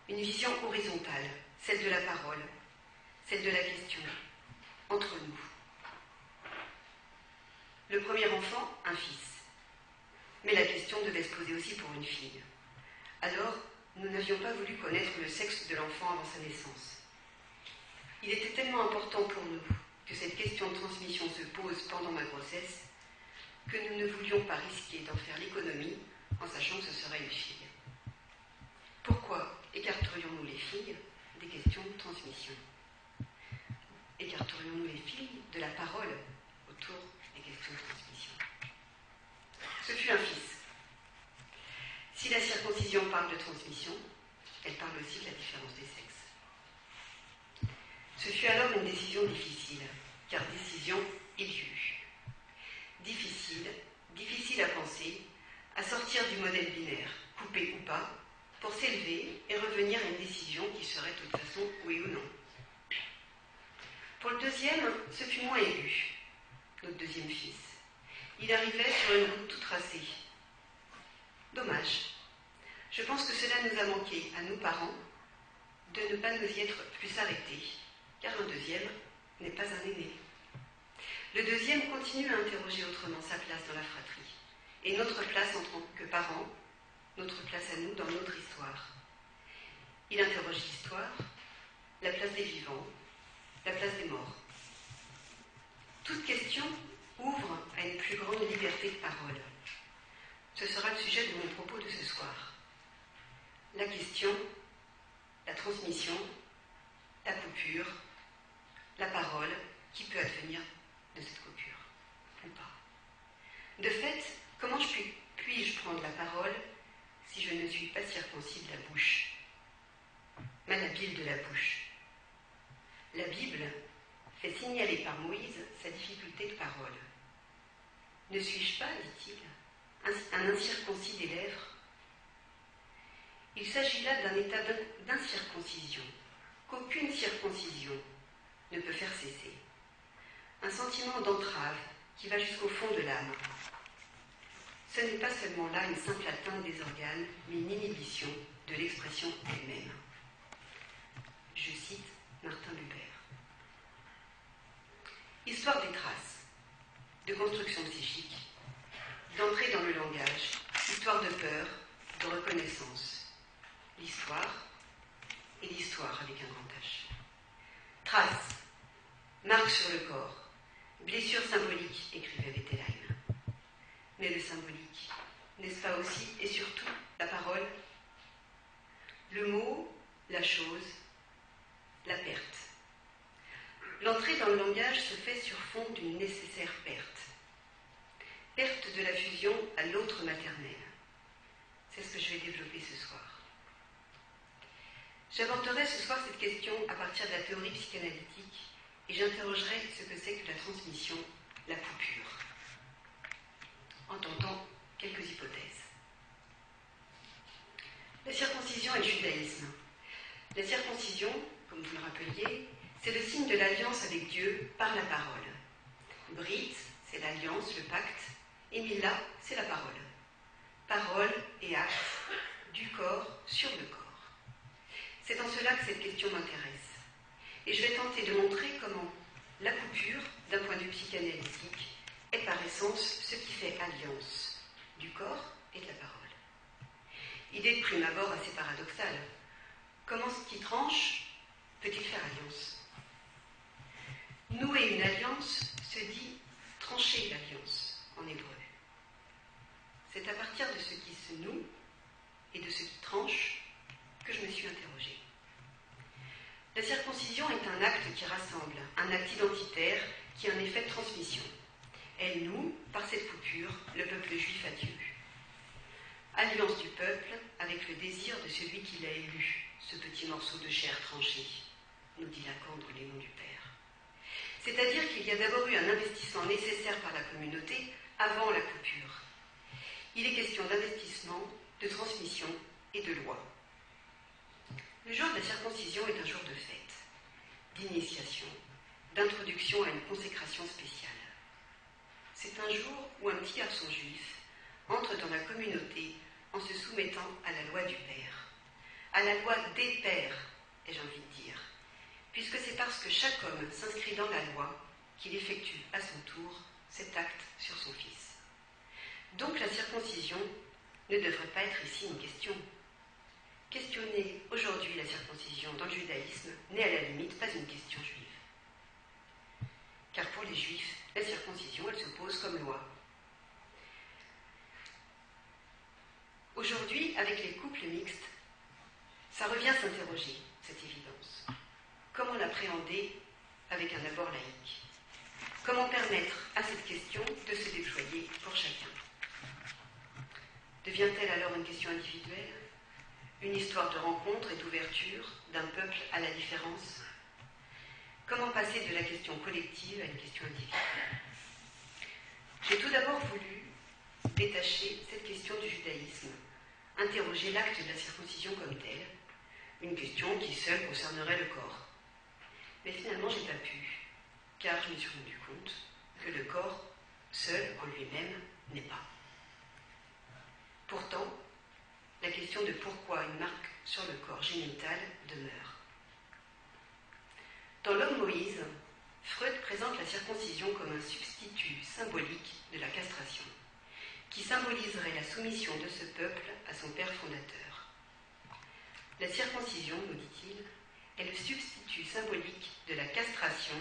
Une vision horizontale, celle de la parole, celle de la question, entre nous. Le premier enfant, un fils. Mais la question devait se poser aussi pour une fille. Alors, nous n'avions pas voulu connaître le sexe de l'enfant avant sa naissance. Il était tellement important pour nous que cette question de transmission se pose pendant ma grossesse que nous ne voulions pas risquer d'en faire l'économie en sachant que ce serait une fille. Pourquoi écarterions-nous les filles des questions de transmission? Écarterions-nous les filles de la parole autour des questions de transmission? Ce fut un fils. Si la circoncision parle de transmission, elle parle aussi de la différence des sexes. Ce fut alors une décision difficile, car décision élue. Difficile à penser, à sortir du modèle binaire, coupé ou pas, pour s'élever et revenir à une décision qui serait de toute façon oui ou non. Pour le deuxième, ce fut moins aigu, notre deuxième fils. Il arrivait sur une route tout tracée. Dommage. Je pense que cela nous a manqué, à nous parents, de ne pas nous y être plus arrêtés, car un deuxième n'est pas un aîné. Le deuxième continue à interroger autrement sa place dans la fratrie, et notre place en tant que parents, notre place à nous dans notre histoire. Il interroge l'histoire, la place des vivants, la place des morts. Toute question ouvre à une plus grande liberté de parole. Ce sera le sujet de mon propos de ce soir. La question, la transmission, la coupure, la parole qui peut advenir de cette coupure, ou pas. De fait, comment puis-je prendre la parole si je ne suis pas circoncis de la bouche, malhabile de la bouche? La Bible fait signaler par Moïse sa difficulté de parole. Ne suis-je pas, dit-il, un incirconcis des lèvres? Il s'agit là d'un état d'incirconcision, qu'aucune circoncision ne peut faire cesser. Un sentiment d'entrave qui va jusqu'au fond de l'âme. Ce n'est pas seulement là une simple atteinte des organes, mais une inhibition de l'expression elle-même. Je cite Martin Buber. Histoire des traces, de construction psychique, d'entrée dans le langage, histoire de peur, de reconnaissance. L'histoire et l'histoire avec un grand H. Traces, marques sur le corps, blessures symboliques, écrivait Bettelheim. Mais le symbolique, n'est-ce pas aussi et surtout la parole? Le mot, la chose, la perte. L'entrée dans le langage se fait sur fond d'une nécessaire perte. Perte de la fusion à l'autre maternel. C'est ce que je vais développer ce soir. J'aborderai ce soir cette question à partir de la théorie psychanalytique et j'interrogerai ce que c'est que la transmission, la coupure, en tentant quelques hypothèses. La circoncision et le judaïsme. La circoncision, comme vous le rappeliez, c'est le signe de l'alliance avec Dieu par la parole. Brit, c'est l'alliance, le pacte, et Mila, c'est la parole. Parole et acte du corps sur le corps. C'est en cela que cette question m'intéresse. Et je vais tenter de montrer comment la coupure, d'un point de vue psychanalytique, est par essence ce qui fait alliance du corps et de la parole. Idée de prime abord assez paradoxale. Comment ce qui tranche peut-il faire alliance? Nouer une alliance se dit trancher l'alliance en hébreu. C'est à partir de ce qui se noue et de ce qui tranche que je me suis interrogée. La circoncision est un acte qui rassemble, un acte identitaire qui a un effet de transmission. Elle noue, par cette coupure, le peuple juif à Dieu. Alliance du peuple avec le désir de celui qui l'a élu, ce petit morceau de chair tranchée, nous dit Lacan dans Les Noms du Père. C'est-à-dire qu'il y a d'abord eu un investissement nécessaire par la communauté avant la coupure. Il est question d'investissement, de transmission et de loi. Le jour de la circoncision est un jour de fête, d'initiation, d'introduction à une consécration spéciale. C'est un jour où un petit garçon juif entre dans la communauté en se soumettant à la loi du Père, à la loi des pères, ai-je envie de dire, puisque c'est parce que chaque homme s'inscrit dans la loi qu'il effectue à son tour cet acte sur son fils. Donc la circoncision ne devrait pas être ici une question. Questionner aujourd'hui la circoncision dans le judaïsme n'est à la limite pas une question juive. Car pour les juifs, la circoncision, elle se pose comme loi. Aujourd'hui, avec les couples mixtes, ça revient à s'interroger, cette évidence. Comment l'appréhender avec un abord laïque? Comment permettre à cette question de se déployer pour chacun? Devient-elle alors une question individuelle? Une histoire de rencontre et d'ouverture d'un peuple à la différence? Comment passer de la question collective à une question individuelle? J'ai tout d'abord voulu détacher cette question du judaïsme, interroger l'acte de la circoncision comme tel, une question qui seule concernerait le corps. Mais finalement, je n'ai pas pu, car je me suis rendu compte que le corps, seul en lui-même, n'est pas. Pourtant, la question de pourquoi une marque sur le corps génital demeure. Dans l'Homme Moïse, Freud présente la circoncision comme un substitut symbolique de la castration, qui symboliserait la soumission de ce peuple à son père fondateur. La circoncision, nous dit-il, est le substitut symbolique de la castration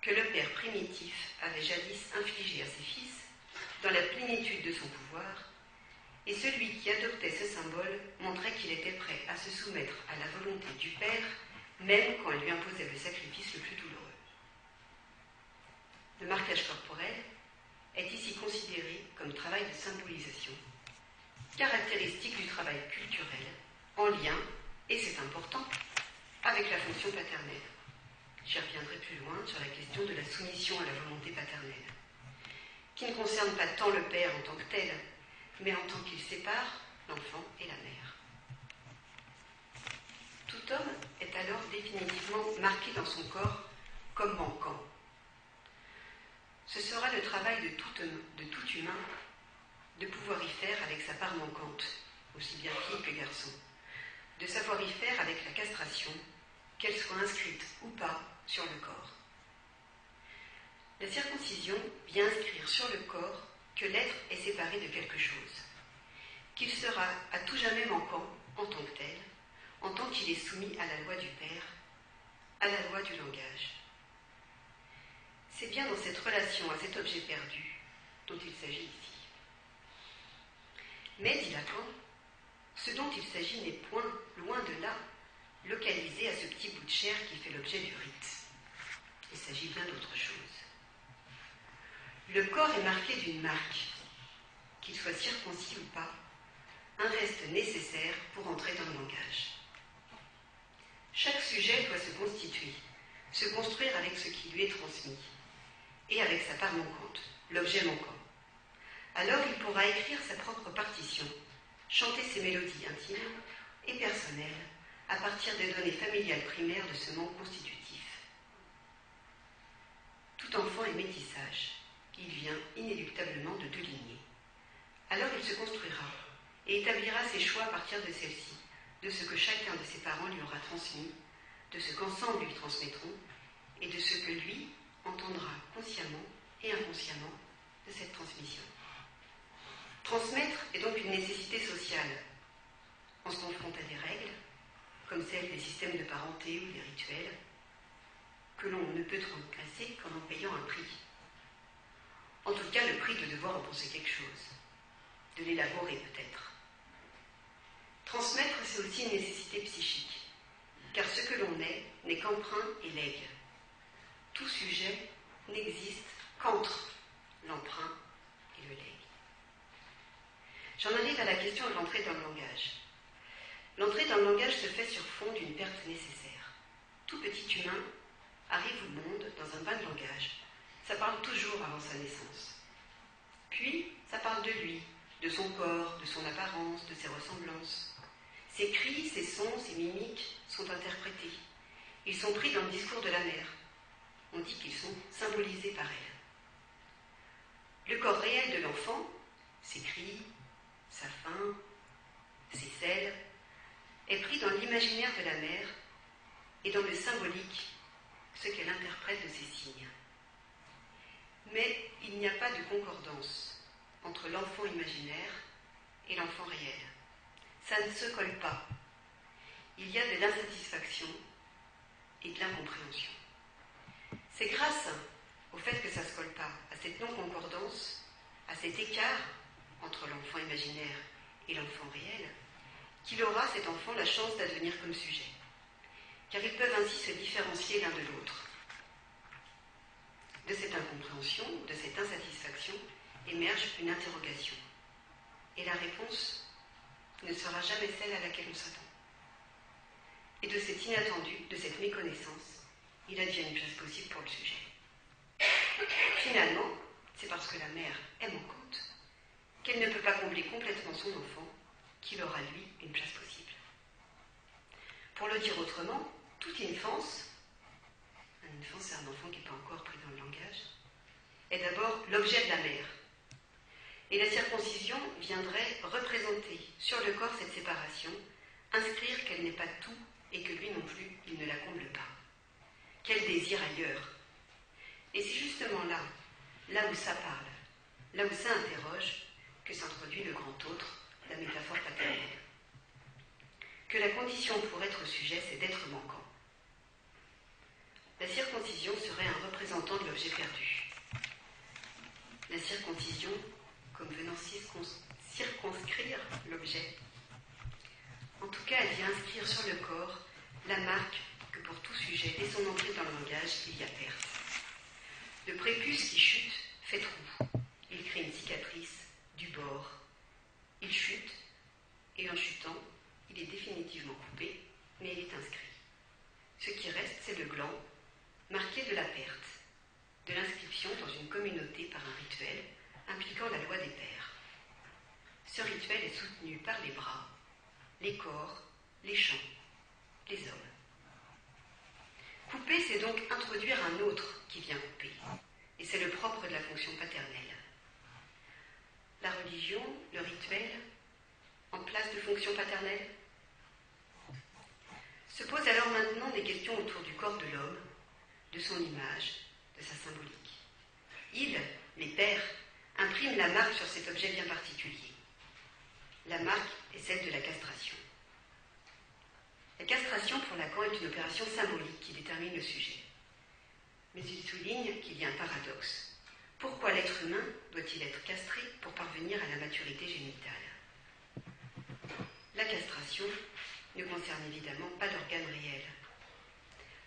que le père primitif avait jadis infligé à ses fils dans la plénitude de son pouvoir, et celui qui adoptait ce symbole montrait qu'il était prêt à se soumettre à la volonté du père, même quand elle lui imposait le sacrifice le plus douloureux. Le marquage corporel est ici considéré comme travail de symbolisation, caractéristique du travail culturel, en lien, et c'est important, avec la fonction paternelle. J'y reviendrai plus loin sur la question de la soumission à la volonté paternelle, qui ne concerne pas tant le père en tant que tel, mais en tant qu'il sépare l'enfant et la mère. Tout homme est alors définitivement marqué dans son corps comme manquant. Ce sera le travail de tout humain de pouvoir y faire avec sa part manquante, aussi bien fille que garçon, de savoir y faire avec la castration, qu'elle soit inscrite ou pas sur le corps. La circoncision vient inscrire sur le corps que l'être est séparé de quelque chose, qu'il sera à tout jamais manquant en tant que tel, en tant qu'il est soumis à la loi du Père, à la loi du langage. C'est bien dans cette relation à cet objet perdu dont il s'agit ici. Mais, dit Lacan, ce dont il s'agit n'est point, loin de là, localisé à ce petit bout de chair qui fait l'objet du rite. Il s'agit bien d'autre chose. Le corps est marqué d'une marque, qu'il soit circoncis ou pas, un reste nécessaire pour entrer dans le langage. Chaque sujet doit se constituer, se construire avec ce qui lui est transmis, et avec sa part manquante, l'objet manquant. Alors il pourra écrire sa propre partition, chanter ses mélodies intimes et personnelles à partir des données familiales primaires de ce manque constitutif. Tout enfant est métissage. Il vient inéluctablement de deux lignées. Alors il se construira, et établira ses choix à partir de celle-ci, de ce que chacun de ses parents lui aura transmis, de ce qu'ensemble lui transmettront, et de ce que lui entendra consciemment et inconsciemment de cette transmission. Transmettre est donc une nécessité sociale. On se confronte à des règles, comme celles des systèmes de parenté ou des rituels, que l'on ne peut transgresser qu'en payant un prix. En tout cas, le prix de devoir en penser quelque chose, de l'élaborer peut-être. Transmettre, c'est aussi une nécessité psychique, car ce que l'on est n'est qu'emprunt et legs. Tout sujet n'existe qu'entre l'emprunt et le legs. J'en arrive à la question de l'entrée dans le langage. L'entrée dans le langage se fait sur fond d'une perte nécessaire. Tout petit humain arrive au monde dans un bain de langage. Ça parle toujours avant sa naissance. Puis, ça parle de lui, de son corps, de son apparence, de ses ressemblances. Ses cris, ses sons, ses mimiques sont interprétés. Ils sont pris dans le discours de la mère. On dit qu'ils sont symbolisés par elle. Le corps réel de l'enfant, ses cris, sa faim, ses selles, est pris dans l'imaginaire de la mère et dans le symbolique, ce qu'elle interprète de ses signes. Mais il n'y a pas de concordance entre l'enfant imaginaire et l'enfant réel. Ça ne se colle pas. Il y a de l'insatisfaction et de l'incompréhension. C'est grâce au fait que ça ne se colle pas, à cette non-concordance, à cet écart entre l'enfant imaginaire et l'enfant réel, qu'il aura, cet enfant, la chance d'advenir comme sujet. Car ils peuvent ainsi se différencier l'un de l'autre. De cette incompréhension, de cette insatisfaction, émerge une interrogation. Et la réponse ne sera jamais celle à laquelle on s'attend. Et de cet inattendu, de cette méconnaissance, il advient une place possible pour le sujet. Finalement, c'est parce que la mère est manquante qu'elle ne peut pas combler complètement son enfant qu'il aura, lui, une place possible. Pour le dire autrement, toute enfance, c'est un enfant qui n'est pas encore pris dans le langage, est d'abord l'objet de la mère. Et la circoncision viendrait représenter sur le corps cette séparation, inscrire qu'elle n'est pas tout et que lui non plus, il ne la comble pas. Qu'elle désire ailleurs. Et c'est justement là où ça parle, là où ça interroge, que s'introduit le grand autre, la métaphore paternelle. Que la condition pour être sujet, c'est d'être manquant. La circoncision serait un représentant de l'objet perdu. La circoncision, comme venant circonscrire l'objet, en tout cas, elle vient inscrire sur le corps la marque que pour tout sujet, dès son entrée dans le langage, il y a perte. Le prépuce qui chute fait trou. Il crée une cicatrice du bord. Il chute, et en chutant, il est définitivement coupé, mais il est inscrit. Ce qui reste, c'est le gland, marqué de la perte, de l'inscription dans une communauté par un rituel impliquant la loi des pères. Ce rituel est soutenu par les bras, les corps, les chants, les hommes. Couper, c'est donc introduire un autre qui vient couper, et c'est le propre de la fonction paternelle. La religion, le rituel, en place de fonction paternelle, se pose alors maintenant des questions autour du corps de l'homme, de son image, de sa symbolique. Ils, les pères, impriment la marque sur cet objet bien particulier. La marque est celle de la castration. La castration, pour Lacan, est une opération symbolique qui détermine le sujet. Mais il souligne qu'il y a un paradoxe. Pourquoi l'être humain doit-il être castré pour parvenir à la maturité génitale ? La castration ne concerne évidemment pas l'organe réel.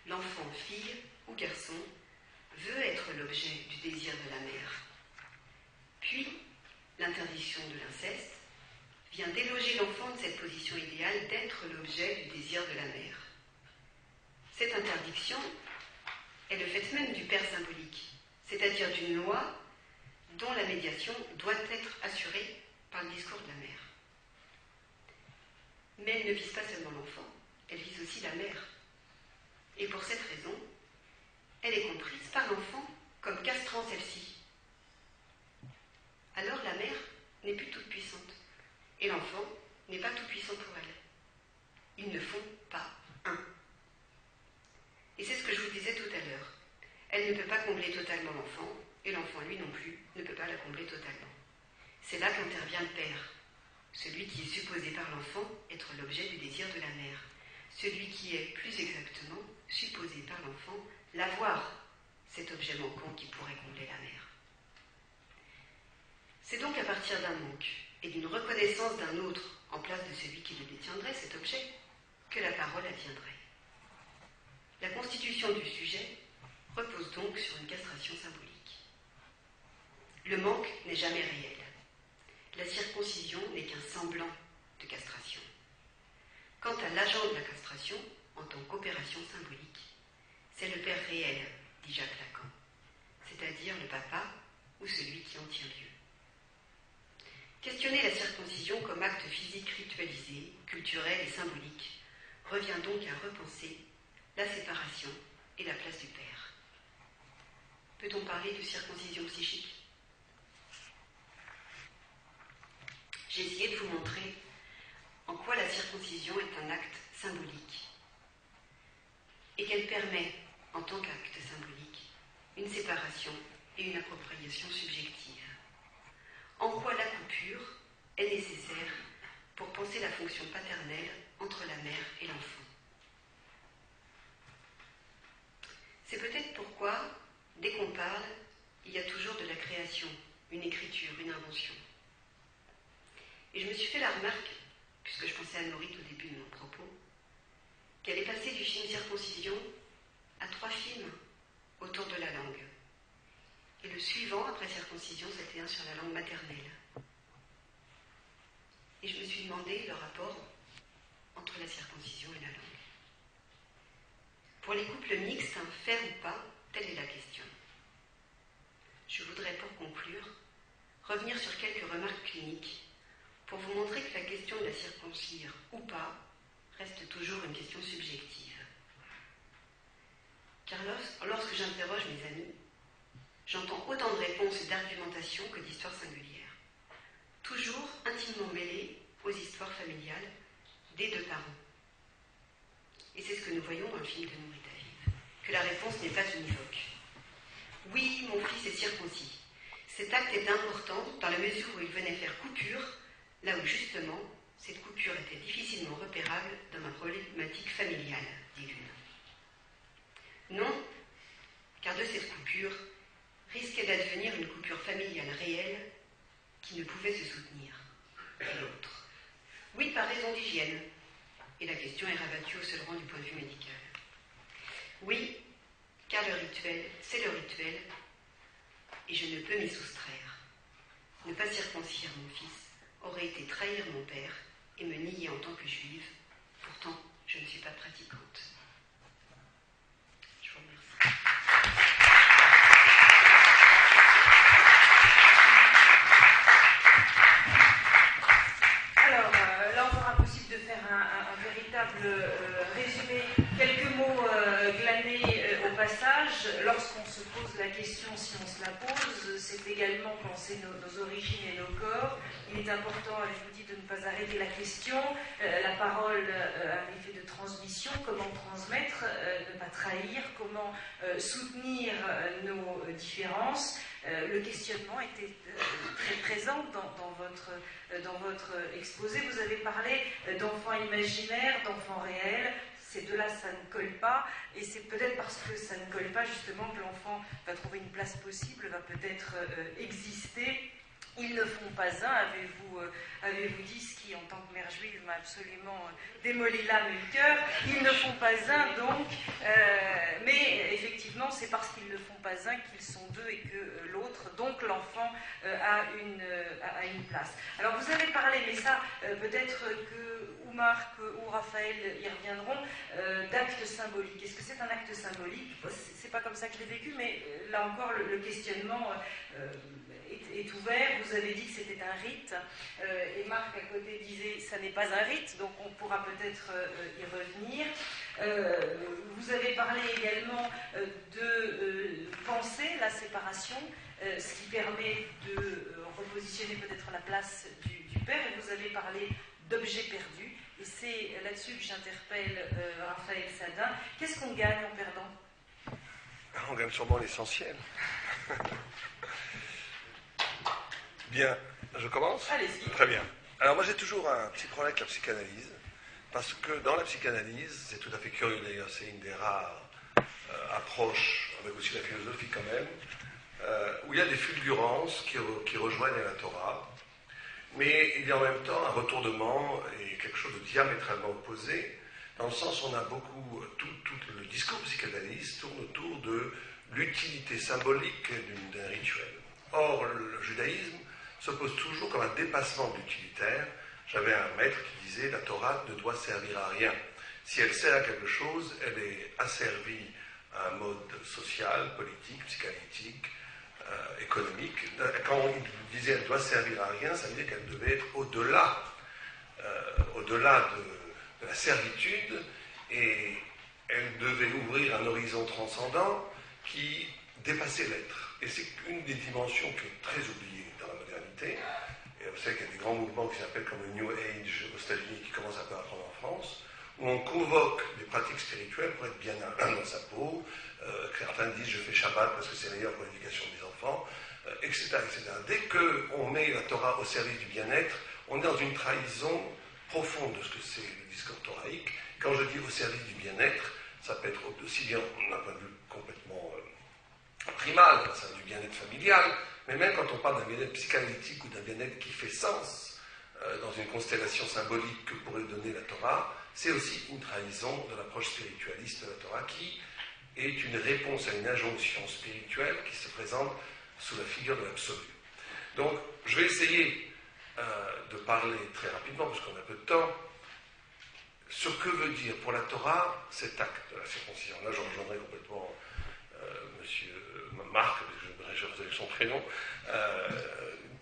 L'enfant, fille ou garçon, veut être l'objet du désir de la mère. Puis, l'interdiction de l'inceste vient déloger l'enfant de cette position idéale d'être l'objet du désir de la mère. Cette interdiction est le fait même du père symbolique, c'est-à-dire d'une loi dont la médiation doit être assurée par le discours de la mère. Mais elle ne vise pas seulement l'enfant, elle vise aussi la mère. Et pour cette raison, elle est comprise par l'enfant comme castrant celle-ci. Alors la mère n'est plus toute puissante. Et l'enfant n'est pas tout puissant pour elle. Ils ne font pas un. Et c'est ce que je vous disais tout à l'heure. Elle ne peut pas combler totalement l'enfant, et l'enfant, lui non plus, ne peut pas la combler totalement. C'est là qu'intervient le père, celui qui est supposé par l'enfant être l'objet du désir de la mère, celui qui est, plus exactement, supposé par l'enfant l'avoir, cet objet manquant qui pourrait combler la mère. C'est donc à partir d'un manque et d'une reconnaissance d'un autre en place de celui qui le détiendrait, cet objet, que la parole adviendrait. La constitution du sujet repose donc sur une castration symbolique. Le manque n'est jamais réel. La circoncision n'est qu'un semblant de castration. Quant à l'agent de la castration, en tant qu'opération symbolique, c'est le père réel, dit Jacques Lacan, c'est-à-dire le papa ou celui qui en tient lieu. Questionner la circoncision comme acte physique ritualisé, culturel et symbolique revient donc à repenser la séparation et la place du père. Peut-on parler de circoncision psychique ? J'ai essayé de vous montrer en quoi la circoncision est un acte symbolique et qu'elle permet, en tant qu'acte symbolique, une séparation et une appropriation subjective. En quoi la coupure est nécessaire pour penser la fonction paternelle entre la mère et l'enfant. C'est peut-être pourquoi, dès qu'on parle, il y a toujours de la création, une écriture, une invention. Et je me suis fait la remarque, puisque je pensais à Norit au début de mon propos, qu'elle est passée du film Circoncision à 3 films autour de la langue. Et le suivant, après Circoncision, c'était un sur la langue maternelle. Et je me suis demandé le rapport entre la circoncision et la langue. Pour les couples mixtes, faire ou pas, telle est la question. Je voudrais, pour conclure, revenir sur quelques remarques cliniques pour vous montrer que la question de la circoncire ou pas reste toujours une question subjective. Car lorsque j'interroge mes amis, j'entends autant de réponses et d'argumentations que d'histoires singulières, toujours intimement mêlées aux histoires familiales des deux parents. Et c'est ce que nous voyons dans le film de Nourrit Aviv, que la réponse n'est pas univoque. Oui, mon fils est circoncis. Cet acte est important dans la mesure où il venait faire coupure, là où justement cette coupure était difficilement repérable dans ma problématique familiale, dit l'une. Non, car de cette coupure risquait d'advenir une coupure familiale réelle qui ne pouvait se soutenir, dit l'autre. Oui, par raison d'hygiène, et la question est rabattue au seul rang du point de vue médical. Oui, car le rituel, c'est le rituel, et je ne peux m'y soustraire. Ne pas circoncire mon fils aurait été trahir mon père et me nier en tant que juive. Pourtant, je ne suis pas pratiquante. Je vous remercie. Alors, là encore impossible de faire un véritable résumé. Quelques mots glanés au passage. Lorsqu'on se pose la question, si on se la pose, c'est également penser nos origines et nos corps. Il est important, je vous dis, de ne pas arrêter la question. La parole a un effet de transmission. Comment transmettre, ne pas trahir, comment soutenir nos différences. Le questionnement était très présent dans votre exposé. Vous avez parlé d'enfants imaginaires, d'enfants réels. Ces deux-là, ça ne colle pas, et c'est peut-être parce que ça ne colle pas justement que l'enfant va trouver une place possible, va peut-être exister. Ils ne font pas un, avez-vous dit, ce qui en tant que mère juive m'a absolument démoli l'âme et le cœur. Ils ne font pas un, donc, mais effectivement c'est parce qu'ils ne font pas un qu'ils sont deux et que l'autre, donc l'enfant, a une place. Alors vous avez parlé, mais ça peut-être que ou Marc ou Raphaël y reviendront, d'actes symboliques. Est-ce que c'est un acte symbolique ? C'est pas comme ça que je l'ai vécu, mais là encore le questionnement est ouvert. Vous avez dit que c'était un rite, et Marc à côté disait ça n'est pas un rite, donc on pourra peut-être y revenir. Vous avez parlé également de penser la séparation, ce qui permet de repositionner peut-être la place du Père, et vous avez parlé d'objets perdus. Et c'est là-dessus que j'interpelle Raphaël Sadin. Qu'est-ce qu'on gagne en perdant? On gagne sûrement l'essentiel. Bien, je commence? Allez-y. Très bien. Alors moi j'ai toujours un petit problème avec la psychanalyse, parce que dans la psychanalyse, c'est tout à fait curieux d'ailleurs, c'est une des rares approches, avec aussi la philosophie quand même, où il y a des fulgurances qui rejoignent la Torah, mais il y a en même temps un retournement et quelque chose de diamétralement opposé, dans le sens où on a beaucoup, tout le discours psychanalyste tourne autour de l'utilité symbolique d'un rituel. Or, le judaïsme s'oppose toujours comme un dépassement de l'utilitaire. J'avais un maître qui disait « la Torah ne doit servir à rien. Si elle sert à quelque chose, elle est asservie à un mode social, politique, psychanalytique, économique. » Quand on disait « elle doit servir à rien », ça veut dire qu'elle devait être au-delà de la servitude, et elle devait ouvrir un horizon transcendant qui dépassait l'être. Et c'est une des dimensions qui est très oubliée dans la modernité. Et vous savez qu'il y a des grands mouvements qui s'appellent comme le New Age aux États-Unis, qui commencent un peu à prendre en France, où on convoque des pratiques spirituelles pour être bien dans sa peau. Certains disent je fais Shabbat parce que c'est meilleur pour l'éducation des enfants, etc., etc. Dès qu'on met la Torah au service du bien-être, on est dans une trahison profonde de ce que c'est le discours toraïque. Quand je dis au service du bien-être, ça peut être aussi bien d'un point de vue complètement primal, ça du bien-être familial, mais même quand on parle d'un bien-être psychanalytique ou d'un bien-être qui fait sens dans une constellation symbolique que pourrait donner la Torah, c'est aussi une trahison de l'approche spiritualiste de la Torah qui est une réponse à une injonction spirituelle qui se présente sous la figure de l'absolu. Donc, je vais essayer de parler très rapidement, parce qu'on a peu de temps, sur que veut dire pour la Torah cet acte de la circoncision. Là, je rejoindrai complètement monsieur Marc, je vous son prénom,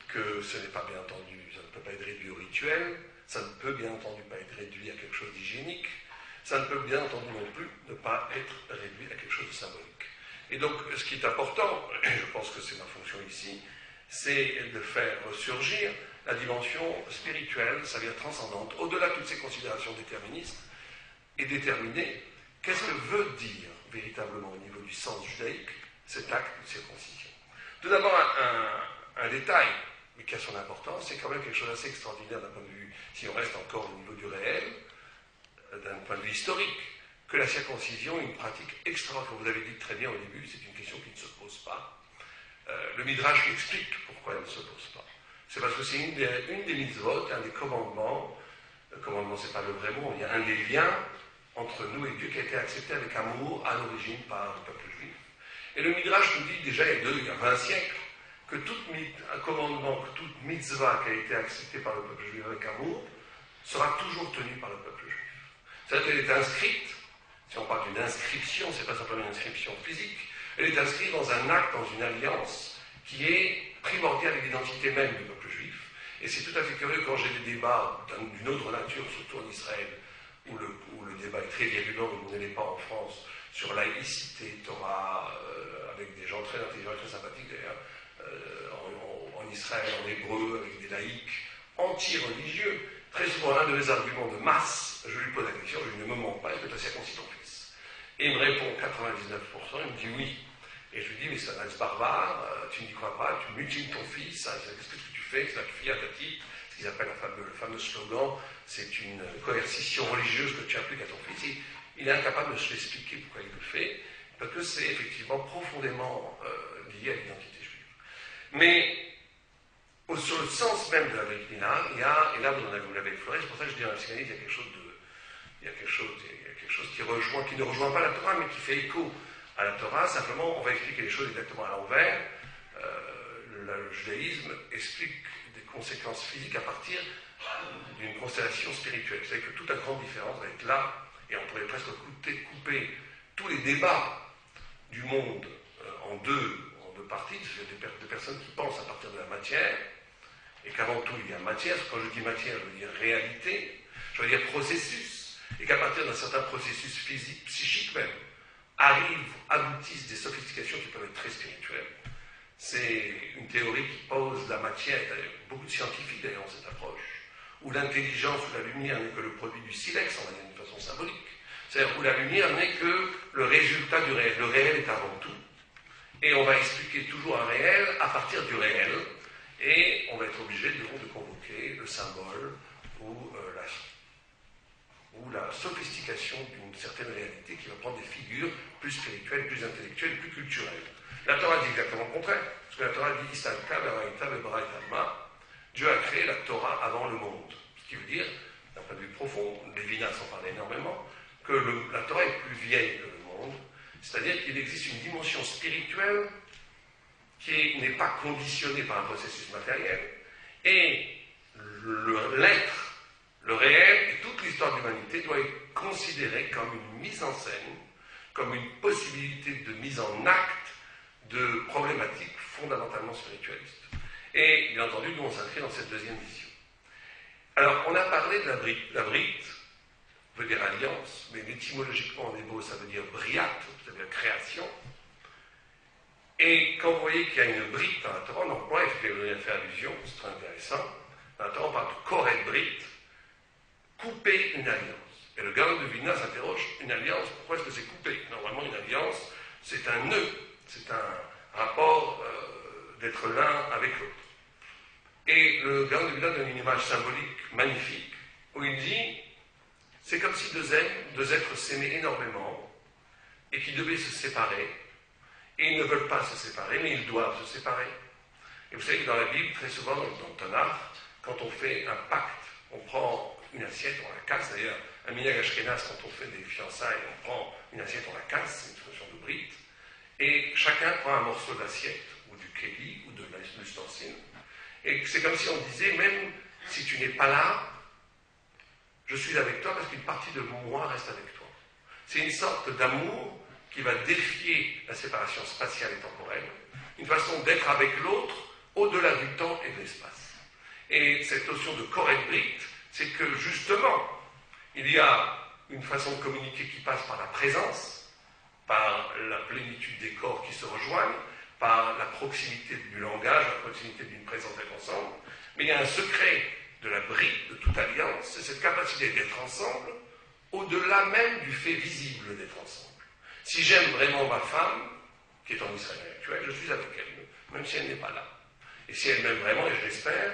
que ce n'est pas bien entendu, ça ne peut pas être réduit au rituel, ça ne peut bien entendu pas être réduit à quelque chose d'hygiénique, ça ne peut bien entendu non plus ne pas être réduit à quelque chose de symbolique. Et donc, ce qui est important, et je pense que c'est ma fonction ici, c'est de faire ressurgir la dimension spirituelle, ça veut dire transcendante, au-delà de toutes ces considérations déterministes, et déterminer qu'est-ce que veut dire véritablement au niveau du sens judaïque cet acte de circoncision. Tout d'abord, un détail, mais qui a son importance, c'est quand même quelque chose d'assez extraordinaire d'un point de vue, si on reste encore au niveau du réel, d'un point de vue historique, que la circoncision est une pratique extraordinaire. Comme vous avez dit très bien au début, c'est une question qui ne se pose pas. Le Midrash explique pourquoi elle ne se pose pas. C'est parce que c'est une des mitzvot, un des commandements. Le commandement, c'est pas le vrai mot, il y a un des liens entre nous et Dieu qui a été accepté avec amour à l'origine par le peuple juif. Et le Midrash nous dit déjà il y a 20 siècles que un commandement, que toute mitzvah qui a été acceptée par le peuple juif avec amour sera toujours tenue par le peuple juif. C'est-à-dire qu'elle est inscrite, si on parle d'une inscription, c'est pas simplement une inscription physique, elle est inscrite dans un acte, dans une alliance qui est primordiale à l'identité même du peuple juif. Et c'est tout à fait curieux quand j'ai des débats d'une autre nature, surtout en Israël, où le débat est très virulent, où vous n'allez pas en France, sur laïcité, Torah, avec des gens très intelligents et très sympathiques d'ailleurs, en Israël, en hébreu, avec des laïcs anti-religieux. Très souvent, l'un de mes arguments de masse, je lui pose la question, je ne me mens pas, est-ce que tu as circoncis ton fils? Et il me répond 99%, il me dit oui. Et je lui dis, mais c'est un acte barbare, tu n'y crois pas, tu mutiles ton fils, qu'est-ce que tu fais? C'est la fille à ta petite, ce qu'ils appellent le fameux slogan, c'est une coercition religieuse que tu appliques à ton fils. Et il est incapable de se l'expliquer pourquoi il le fait, parce que c'est effectivement profondément lié à l'identité juive. Mais sur le sens même de la vérité, et là vous l'avez effleuré, c'est pour ça que je dis dans la psychanalyse, il y a quelque chose qui ne rejoint pas la Torah, mais qui fait écho à la Torah. Simplement, on va expliquer les choses exactement à l'envers. Le judaïsme explique des conséquences physiques à partir d'une constellation spirituelle. C'est que toute la grande différence va être là, et on pourrait presque couper tous les débats du monde en deux parties. Il y a des personnes qui pensent à partir de la matière, et qu'avant tout il y a matière. Quand je dis matière, je veux dire réalité, je veux dire processus, et qu'à partir d'un certain processus physique, psychique même, aboutissent des sophistications qui peuvent être très spirituelles. C'est une théorie qui pose la matière, beaucoup de scientifiques d'ailleurs ont cette approche, où l'intelligence ou la lumière n'est que le produit du silex, on va dire d'une façon symbolique. C'est-à-dire où la lumière n'est que le résultat du réel. Le réel est avant tout. Et on va expliquer toujours un réel à partir du réel. Et on va être obligé de convoquer le symbole ou la sophistication d'une certaine réalité qui va prendre des figures plus spirituelles, plus intellectuelles, plus culturelles. La Torah dit exactement le contraire. Parce que la Torah dit Dieu a créé la Torah avant le monde. Ce qui veut dire, d'un point de vue profond, Lévinas en parlait énormément, que la Torah est plus vieille que le monde. C'est-à-dire qu'il existe une dimension spirituelle qui n'est pas conditionnée par un processus matériel. Et l'être, le réel et toute l'histoire de l'humanité doit être considérée comme une mise en scène, comme une possibilité de mise en acte de problématiques fondamentalement spiritualistes. Et bien entendu, nous on s'inscrit dans cette deuxième vision. Alors, on a parlé de la brite. La brite veut dire alliance, mais étymologiquement en hébreu, ça veut dire briat, c'est-à-dire création. Et quand vous voyez qu'il y a une brite dans la Torah, on emploie, et je vais faire allusion, c'est très intéressant, dans la Torah on parle de koret brite, couper une alliance. Et le Gaon de Vilna s'interroge, une alliance, pourquoi est-ce que c'est coupé? Normalement, une alliance, c'est un nœud, c'est un rapport d'être l'un avec l'autre. Et le Gaon de Vilna donne une image symbolique magnifique, où il dit, c'est comme si deux êtres s'aimaient énormément, et qui devaient se séparer, et ils ne veulent pas se séparer, mais ils doivent se séparer. Et vous savez que dans la Bible, très souvent, dans le Tanakh, quand on fait un pacte, on prend une assiette, on la casse. D'ailleurs, un minhag ashkénaze, quand on fait des fiançailles, on prend une assiette, on la casse, c'est une expression de brite, et chacun prend un morceau d'assiette, ou du kéli, ou de l'ustensile. Et c'est comme si on disait, même si tu n'es pas là, je suis avec toi parce qu'une partie de moi reste avec toi. C'est une sorte d'amour qui va défier la séparation spatiale et temporelle, une façon d'être avec l'autre au-delà du temps et de l'espace. Et cette notion de koret brite, c'est que justement, il y a une façon de communiquer qui passe par la présence, par la plénitude des corps qui se rejoignent, par la proximité du langage, la proximité d'une présence d'être ensemble, mais il y a un secret de la brite, de toute alliance, c'est cette capacité d'être ensemble, au-delà même du fait visible d'être ensemble. Si j'aime vraiment ma femme, qui est en Israël actuel, je suis avec elle, même si elle n'est pas là. Et si elle m'aime vraiment, et je l'espère,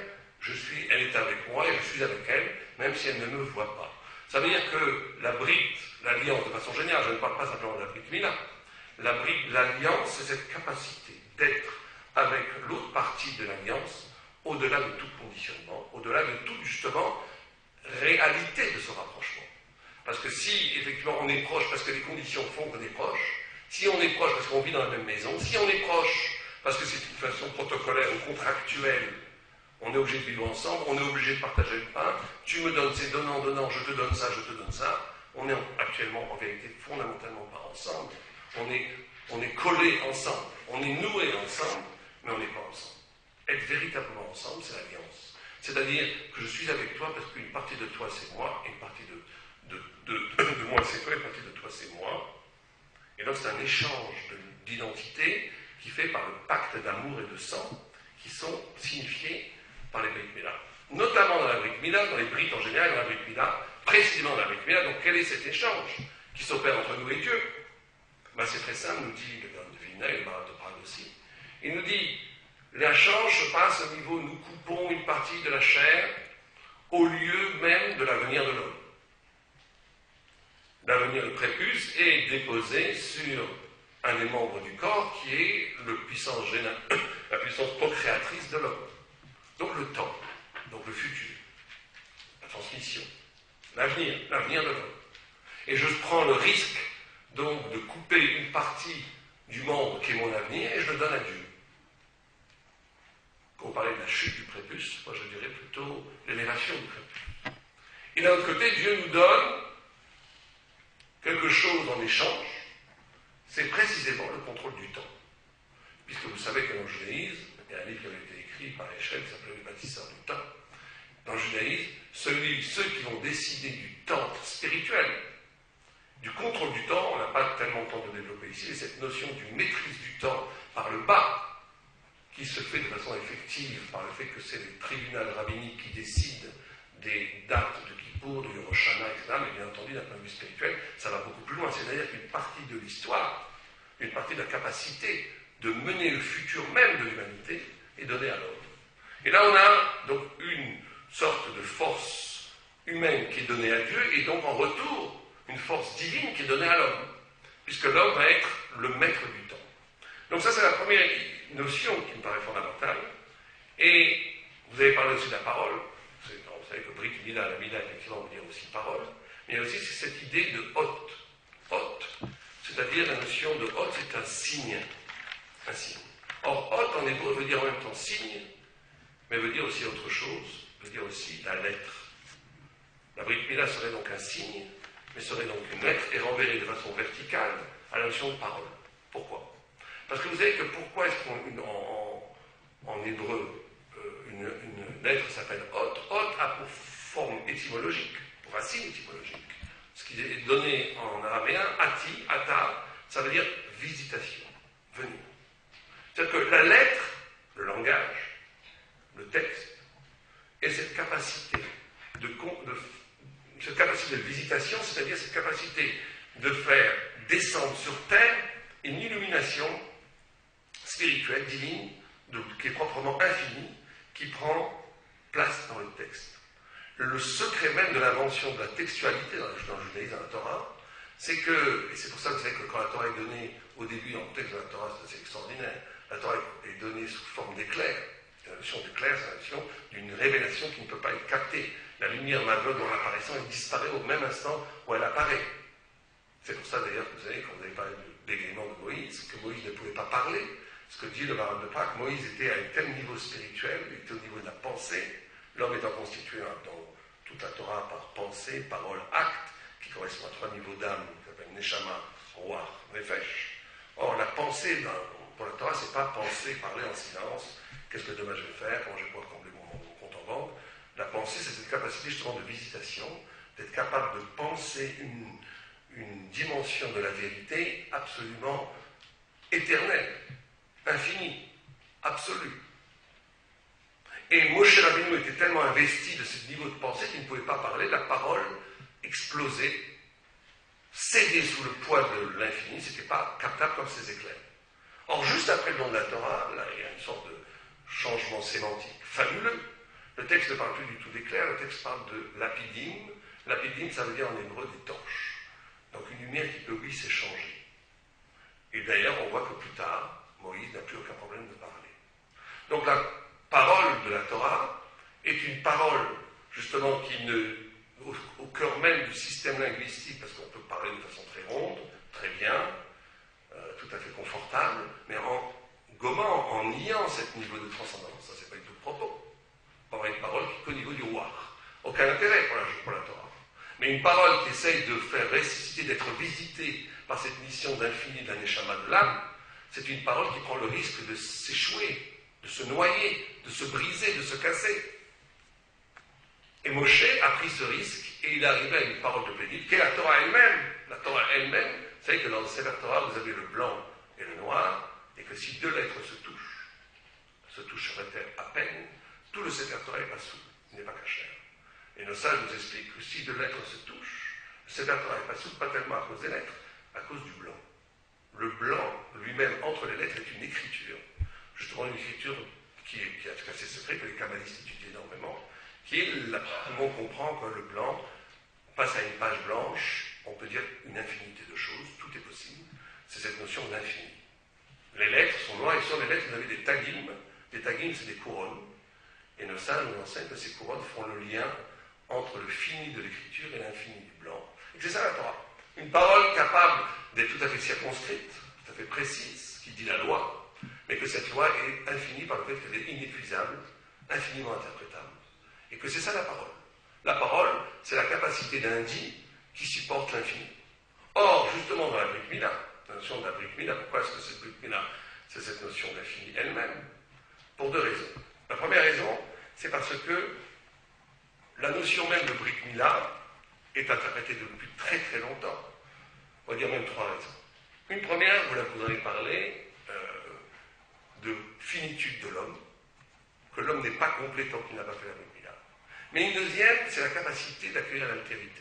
elle est avec moi et je suis avec elle, même si elle ne me voit pas. Ça veut dire que la brite, l'alliance, de façon générale, je ne parle pas simplement de la brite Mila, la brite, l'alliance, c'est cette capacité d'être avec l'autre partie de l'alliance, au-delà de tout conditionnement, au-delà de toute, justement, réalité de ce rapprochement. Parce que si, effectivement, on est proche parce que les conditions font qu'on est proche, si on est proche parce qu'on vit dans la même maison, si on est proche parce que c'est une façon protocolaire ou contractuelle, on est obligé de vivre ensemble, on est obligé de partager le pain, tu me donnes, c'est donnant, je te donne ça, on est actuellement, en vérité, fondamentalement pas ensemble, on est collés ensemble, on est noués ensemble, mais on n'est pas ensemble. Être véritablement ensemble, c'est l'alliance. C'est-à-dire que je suis avec toi parce qu'une partie de toi, c'est moi, et une partie de moi, c'est toi, et une partie de toi, c'est moi. Et donc, c'est un échange d'identité qui fait par le pacte d'amour et de sang qui sont signifiés par les Brit Mila. Notamment dans la Brit Mila, dans les Brites en général, dans la Brit Mila, précisément dans la Brit Mila. Donc, quel est cet échange qui s'opère entre nous et Dieu? C'est très simple, nous dit le Gaon de Vilna et le Maharal de Prague aussi. Il nous dit, l'échange se passe au niveau, nous coupons une partie de la chair au lieu même de l'avenir de l'homme. L'avenir, le prépuce, est déposé sur un des membres du corps qui est la puissance procréatrice de l'homme. Donc le temps, donc le futur, la transmission, l'avenir de l'homme. Et je prends le risque donc de couper une partie du membre qui est mon avenir et je le donne à Dieu. Quand on parlait de la chute du prépuce, moi je dirais plutôt l'élévation du prépuce. Et d'un autre côté, Dieu nous donne quelque chose en échange, c'est précisément le contrôle du temps. Puisque vous savez que dans le judaïsme, il y a un livre qui avait été écrit par Echel qui s'appelait Les bâtisseurs du temps. Dans le judaïsme, ceux qui vont décider du temps spirituel, du contrôle du temps, on n'a pas tellement le temps de développer ici, mais cette notion d'une maîtrise du temps par le bas, qui se fait de façon effective par le fait que c'est les tribunaux rabbiniques qui décident des dates de Kippour, de Hiroshima, etc., mais bien entendu, d'un point de vue spirituel, ça va beaucoup plus loin. C'est-à-dire qu'une partie de l'histoire, une partie de la capacité de mener le futur même de l'humanité est donnée à l'homme. Et là, on a donc une sorte de force humaine qui est donnée à Dieu, et donc en retour, une force divine qui est donnée à l'homme, puisque l'homme va être le maître du temps. Donc ça, c'est la première notion qui me paraît fondamentale. Et vous avez parlé aussi de la parole. Vous savez que Brit Mila, la Mila, effectivement, veut dire aussi parole. Mais il y a aussi cette idée de hôte. Hôte, c'est-à-dire la notion de hôte, c'est un signe. Un signe. Or, hôte en hébreu veut dire en même temps signe, mais veut dire aussi autre chose, veut dire aussi la lettre. La Brit Mila serait donc un signe, mais serait donc une lettre et renverrait de façon verticale à la notion de parole. Pourquoi? Parce que vous savez que pourquoi est-ce qu'en hébreu, une lettre s'appelle hôte? Hôte a pour forme étymologique, pour racine étymologique, ce qui est donné en araméen, ati, ata, ça veut dire visitation, venir. C'est-à-dire que la lettre, le langage, le texte, est cette capacité cette capacité de visitation, c'est-à-dire cette capacité de faire descendre sur terre une illumination spirituelle, divine, qui est proprement infinie, qui prend place dans le texte. Le secret même de l'invention de la textualité dans le judaïsme, dans la Torah, c'est que, et c'est pour ça que vous savez que quand la Torah est donnée au début, dans le texte de la Torah, c'est extraordinaire, la Torah est donnée sous forme d'éclair. La notion d'éclair, c'est la notion d'une révélation qui ne peut pas être captée. La lumière m'aveugle en apparaissant, elle disparaît au même instant où elle apparaît. C'est pour ça d'ailleurs que vous savez, quand vous avez parlé de bégaiement de Moïse, que Moïse ne pouvait pas parler, ce que dit le Maharal de Pâques, Moïse était à un tel niveau spirituel, il était au niveau de la pensée, l'homme étant constitué dans toute la Torah par pensée, parole, acte, qui correspond à 3 niveaux d'âme, qui s'appellent Neshama, Ruach, Nefesh. Or, la pensée, pour la Torah, c'est pas penser, parler en silence, qu'est-ce que demain je vais faire, comment je vais pouvoir combler mon compte en banque. La pensée, c'est cette capacité justement de visitation, d'être capable de penser une dimension de la vérité absolument éternelle, infinie, absolue. Et Moshe Rabbeinu était tellement investi de ce niveau de pensée qu'il ne pouvait pas parler, la parole explosait, cédait sous le poids de l'infini, ce n'était pas captable comme ces éclairs. Or, juste après le don de la Torah, là, il y a une sorte de changement sémantique fabuleux. Le texte ne parle plus du tout d'éclair, le texte parle de lapidim. Lapidim, ça veut dire en hébreu des torches. Donc une lumière qui peut, oui, s'échanger. Et d'ailleurs, on voit que plus tard, Moïse n'a plus aucun problème de parler. Donc la parole de la Torah est une parole, justement, qui au cœur même du système linguistique, parce qu'on peut parler de façon très ronde, très bien, tout à fait confortable, mais en gommant, en niant ce niveau de transcendance. Ça, c'est pas du tout le propos. Or, une parole qui est qu'au niveau du roi. Aucun intérêt pour la Torah. Mais une parole qui essaye de faire ressusciter, d'être visitée par cette mission d'infini de la Neshama de l'âme, c'est une parole qui prend le risque de s'échouer, de se noyer, de se briser, de se casser. Et Moshe a pris ce risque et il est arrivé à une parole de plénitude, qui est la Torah elle-même. La Torah elle-même, vous savez que dans le Sefer Torah, vous avez le blanc et le noir, et que si 2 lettres se toucheraient à peine, tout le Sefer Torah n'est pas souple, il n'est pas cachère. Et nos sages nous expliquent que si 2 lettres se touchent, le Sefer Torah n'est pas souple, pas tellement à cause des lettres, à cause du blanc. Le blanc lui-même, entre les lettres, est une écriture, justement une écriture qui est assez secrète, que les kabbalistes étudient énormément, qui est, tout le monde comprend que le blanc passe à une page blanche, on peut dire une infinité de choses, tout est possible, c'est cette notion d'infini. Les lettres sont noires et sur les lettres, vous avez des tagim. Des tagim, c'est des couronnes. Et nos sages nous enseignent que ces couronnes font le lien entre le fini de l'écriture et l'infini du blanc. Et c'est ça la Torah. Une parole capable d'être tout à fait circonscrite, tout à fait précise, qui dit la loi, mais que cette loi est infinie par le fait qu'elle est inépuisable, infiniment interprétable. Et que c'est ça la parole. La parole, c'est la capacité d'un dit qui supporte l'infini. Or, justement, dans la Brit Mila, la notion de la Brit Mila, pourquoi est-ce que cette Brit Mila, c'est cette notion d'infini elle-même? Pour 2 raisons. La première raison, c'est parce que la notion même de Brit Mila est interprétée depuis très très longtemps. On va dire même 3 raisons. Une première, vous en avez parlé, de finitude de l'homme, que l'homme n'est pas complet tant qu'il n'a pas fait la Brit Mila. Mais une deuxième, c'est la capacité d'accueillir l'altérité.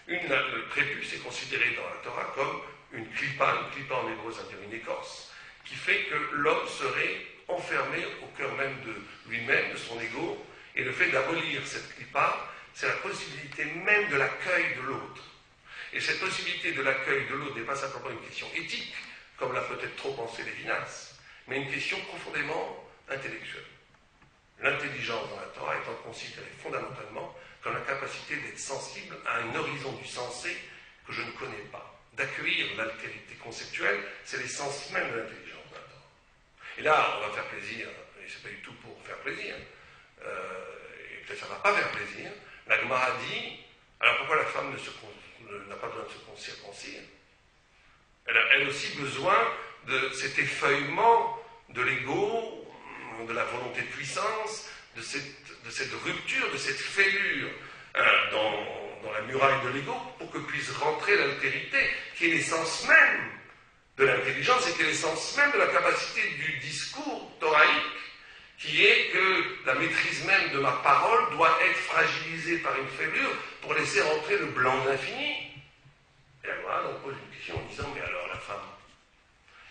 Le prépuce est considéré dans la Torah comme une clipa en hébreu ça veut dire une écorce, qui fait que l'homme serait enfermé au cœur même de lui-même, de son ego, et le fait d'abolir cette clipa, c'est la possibilité même de l'accueil de l'autre. Et cette possibilité de l'accueil de l'autre n'est pas simplement une question éthique, comme l'a peut-être trop pensé Lévinas, mais une question profondément intellectuelle. L'intelligence dans la Torah étant considérée fondamentalement comme la capacité d'être sensible à un horizon du sensé que je ne connais pas. D'accueillir l'altérité conceptuelle, c'est l'essence même de l'intelligence dans la Torah. Et là, on va faire plaisir, et c'est pas du tout pour faire plaisir, et peut-être ça ne va pas faire plaisir, la Gemara dit, alors pourquoi la femme n'a pas besoin de se circoncire? Elle a elle aussi besoin de cet effeuillement de l'ego, de la volonté de puissance, de cette rupture, de cette fêlure dans la muraille de l'ego, pour que puisse rentrer l'altérité, qui est l'essence même de l'intelligence et qui est l'essence même de la capacité du discours thoraïque, qui est que la maîtrise même de ma parole doit être fragilisée par une fêlure pour laisser rentrer le blanc de l'infini. Et la Gemara donc pose une question en disant, mais alors la femme?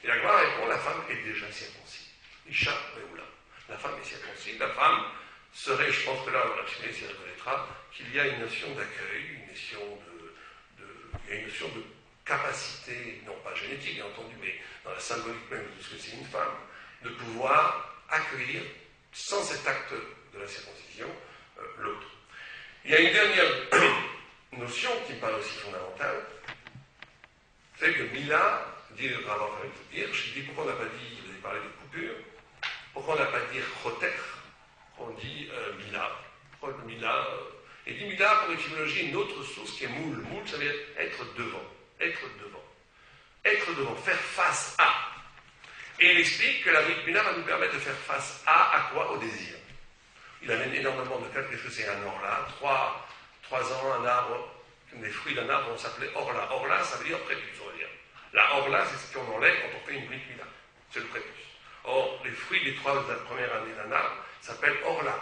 Et la Gemara répond, la femme est déjà circoncis. Isha Meoula. La femme est circoncis. La femme serait, je pense que là, la Chimie s'y reconnaîtra, qu'il y a une notion d'accueil, une notion il y a une notion de capacité, non pas génétique, bien entendu, mais dans la symbolique même de ce que c'est une femme, de pouvoir accueillir, sans cet acte de la circoncision, l'autre. Il y a une dernière notion qui me paraît aussi fondamentale, c'est que Mila, dit le Rav Hirsch, il dit pourquoi on n'a pas dit, vous avez parlé de coupure, pourquoi on n'a pas dit choter, on dit Mila. Pourquoi Mila il dit Mila, pour l'étymologie, une autre source qui est moule. Moule, ça veut dire être devant. Être devant. Être devant, faire face à. Et il explique que la Brit Mila va nous permettre de faire face à quoi? Au désir. Il amène énormément de cas, qu'est-ce que c'est un orla? 3 ans, un arbre, les fruits d'un arbre, on s'appelait orla. Orla, ça veut dire prépuce, on va dire. La orla, c'est ce qu'on enlève quand on fait une Brit Mila. C'est le prépuce. Or, les fruits des 3 premières années d'un arbre s'appellent orla.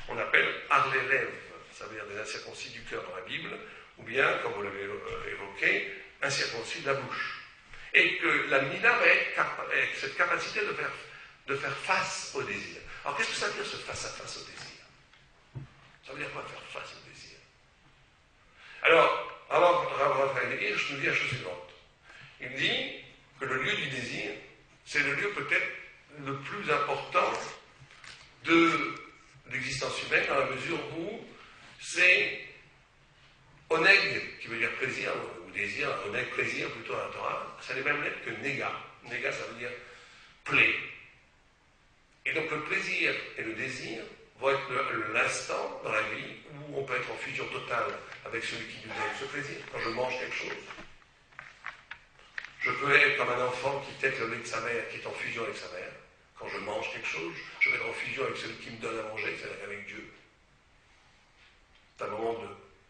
On appelle arlélève, ça veut dire des incirconcis du cœur dans la Bible, ou bien, comme vous l'avez évoqué, incirconcis de la bouche. Et que la Mila va être avec cette capacité de faire face au désir. Alors, qu'est-ce que ça veut dire, ce face-à-face au désir? Ça veut dire quoi, faire face au désir? Alors, Rav Hirsch nous dit la chose suivante. Il dit que le lieu du désir, c'est le lieu peut-être le plus important de l'existence humaine, dans la mesure où c'est oneg, qui veut dire plaisir, ou désir, oneg, plaisir plutôt à la Torah, c'est les mêmes lettres que nega. Nega, ça veut dire plaît. Et donc le plaisir et le désir vont être l'instant dans la vie où on peut être en fusion totale avec celui qui nous donne ce plaisir. Quand je mange quelque chose, je peux être comme un enfant qui tète le lait de sa mère, qui est en fusion avec sa mère. Quand je mange quelque chose, je vais être en fusion avec celui qui me donne à manger, c'est-à-dire avec Dieu. C'est un moment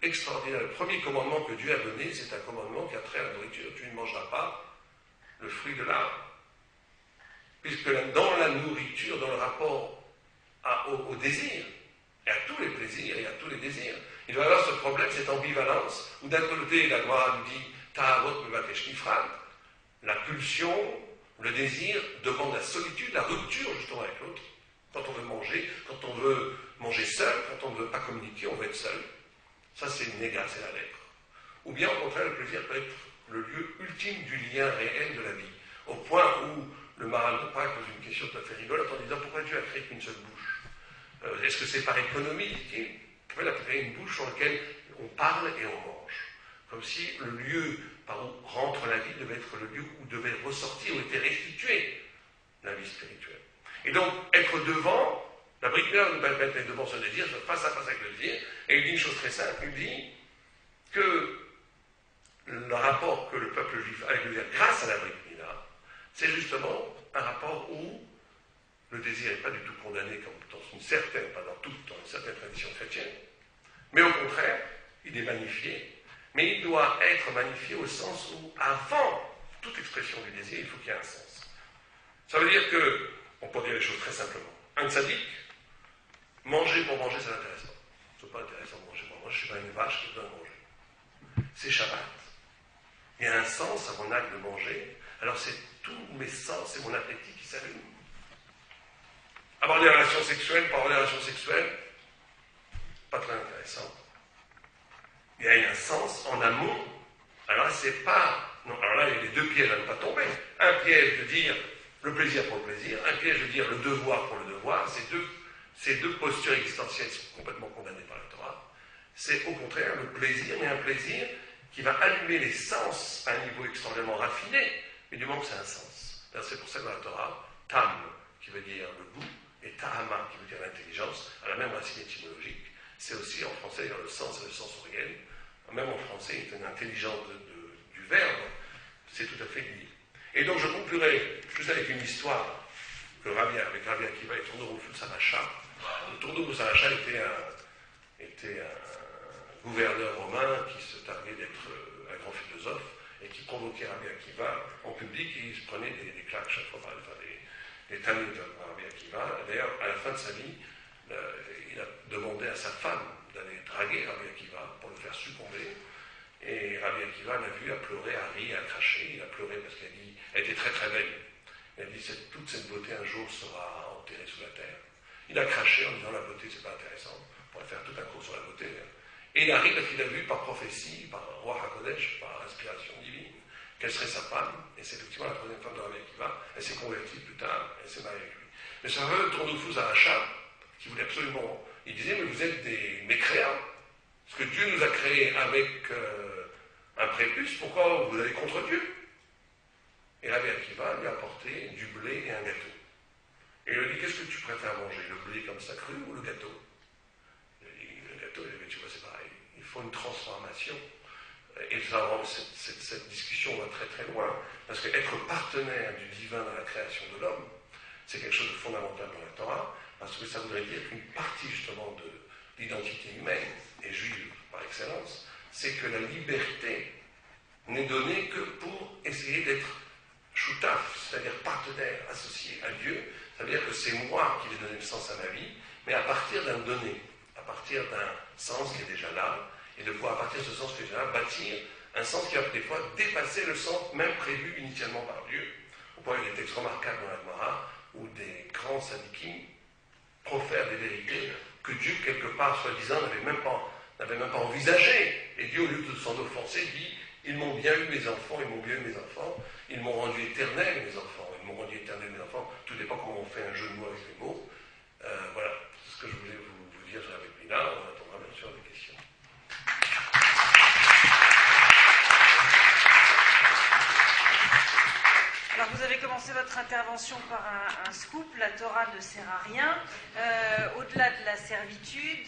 extraordinaire. Le premier commandement que Dieu a donné, c'est un commandement qui a trait à la nourriture. Tu ne mangeras pas le fruit de l'arbre. Puisque dans la nourriture, dans le rapport au désir, et à tous les plaisirs et à tous les désirs, il doit y avoir ce problème, cette ambivalence, où d'un côté, la Gemara nous dit « Ta'avot mevakesh nifrad », la pulsion, le désir demande la solitude, la rupture justement avec l'autre. Quand on veut manger seul, quand on ne veut pas communiquer, on veut être seul. Ça, c'est une néga, c'est la lèpre. Ou bien, au contraire, le plaisir peut être le lieu ultime du lien réel de la vie. Au point où le Maharal de Prague pose une question tout à fait rigolote en disant pourquoi Dieu a créé qu'une seule bouche? Est-ce que c'est par économie? Il a créé une bouche sur laquelle on parle et on mange. Comme si le lieu par où rentre la vie devait être le lieu où devait ressortir, où était restituée la vie spirituelle. Et donc, être devant, la Brit Mila nous permet d'être devant ce désir, face à face avec le désir, et il dit une chose très simple, il dit que le rapport que le peuple juif a avec le désir grâce à la Brit Mila, c'est justement un rapport où le désir n'est pas du tout condamné comme dans une certaine, pas dans toute, dans une certaine tradition chrétienne, mais au contraire, il est magnifié, mais il doit être magnifié au sens où, avant toute expression du désir, il faut qu'il y ait un sens. Ça veut dire que, on peut dire les choses très simplement, un tzaddik, manger pour manger, ça n'intéresse pas. c'est pas intéressant de manger. Moi, je ne suis pas une vache qui doit manger. C'est Shabbat. Il y a un sens à mon acte de manger. Alors c'est tous mes sens et mon appétit qui s'allument. Avoir des relations sexuelles, pas avoir des relations sexuelles, pas très intéressant. Il y a un sens en amont. Alors là, c'est pas... Non, alors là, il y a les deux pièges à ne pas tomber. Un piège de dire le plaisir pour le plaisir, un piège de dire le devoir pour le devoir. Ces deux postures existentielles sont complètement condamnées par la Torah. C'est au contraire le plaisir, mais un plaisir qui va allumer les sens à un niveau extrêmement raffiné, mais du moment que c'est un sens. C'est pour ça que dans la Torah, tam, qui veut dire le goût, et tahama, qui veut dire l'intelligence, a la même racine étymologique. C'est aussi en français le sens et le sensoriel. Même en français, il y a une intelligence du verbe, c'est tout à fait lié. Et donc je conclurai juste avec une histoire que avec Rabbi Akiva et Tourneau Samacha. Tourneau Samacha était un gouverneur romain qui se targuait d'être un grand philosophe et qui provoquait Rabbi Akiva en public et il se prenait des claques chaque fois par les talmuds de Rabbi Akiva. D'ailleurs, à la fin de sa vie, il a demandé à sa femme d'aller draguer Rabbi Akiva pour le faire succomber. Et Rabbi Akiva l'a vu, a pleuré, a ri, a craché. Il a pleuré parce qu'elle dit, elle était très très belle. Elle dit, toute cette beauté un jour sera enterrée sous la terre. Il a craché en disant, la beauté c'est pas intéressant. On pourrait faire tout un cours sur la beauté. Et il a ri parce qu'il a vu par prophétie, par roi HaKodesh, par inspiration divine, quelle serait sa femme. Et c'est effectivement la troisième femme de Rabbi Akiva. Elle s'est convertie plus tard, elle s'est mariée avec lui. Mais ça veut Tourneau à Rachat, qui voulait absolument... Il disait, mais vous êtes des mécréants. Parce que Dieu nous a créés avec un prépuce, pourquoi vous allez contre Dieu? Et Rabbi Akiva lui a apporté du blé et un gâteau. Et il lui a dit, qu'est-ce que tu préfères manger, le blé comme ça cru ou le gâteau? Il a dit, le gâteau, il a dit, tu vois, c'est pareil. Il faut une transformation. Et cette discussion va très très loin. Parce qu'être partenaire du divin dans la création de l'homme, c'est quelque chose de fondamental dans la Torah, parce que ça voudrait dire qu'une partie justement de l'identité humaine, et juive par excellence, c'est que la liberté n'est donnée que pour essayer d'être choutaf, c'est-à-dire partenaire, associé à Dieu. Ça veut dire que c'est moi qui vais donner le sens à ma vie, mais à partir d'un donné, à partir d'un sens qui est déjà là, et de pouvoir, à partir de ce sens qui est déjà là, bâtir un sens qui va des fois dépasser le sens même prévu initialement par Dieu. On peut avoir des textes remarquables dans la Gemara où des grands sadikim profèrent des vérités que Dieu, quelque part, soi-disant, n'avait même pas envisagé. Et Dieu, au lieu de s'en offenser, dit, ils m'ont bien eu mes enfants, ils m'ont bien eu mes enfants, ils m'ont rendu éternel mes enfants, ils m'ont rendu éternel mes enfants. Tout dépend comment on fait un jeu de mots avec les mots. Voilà, c'est ce que je voulais vous dire sur la Biblia. On attendra bien sûr des questions. Alors vous avez commencé votre intervention par un scoop, la Torah ne sert à rien. Au-delà de la servitude,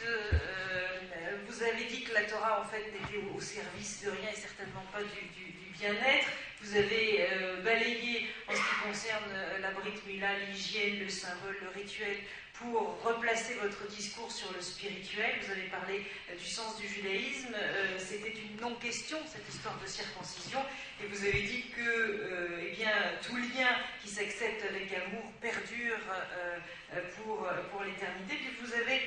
vous avez dit que la Torah en fait n'était au service de rien et certainement pas du bien-être. Vous avez balayé en ce qui concerne la Brit Mila, l'hygiène, le symbole, le rituel, pour replacer votre discours sur le spirituel. Vous avez parlé du sens du judaïsme. C'était une non-question, cette histoire de circoncision. Et vous avez dit que eh bien, tout lien qui s'accepte avec amour perdure pour l'éternité. Puis vous avez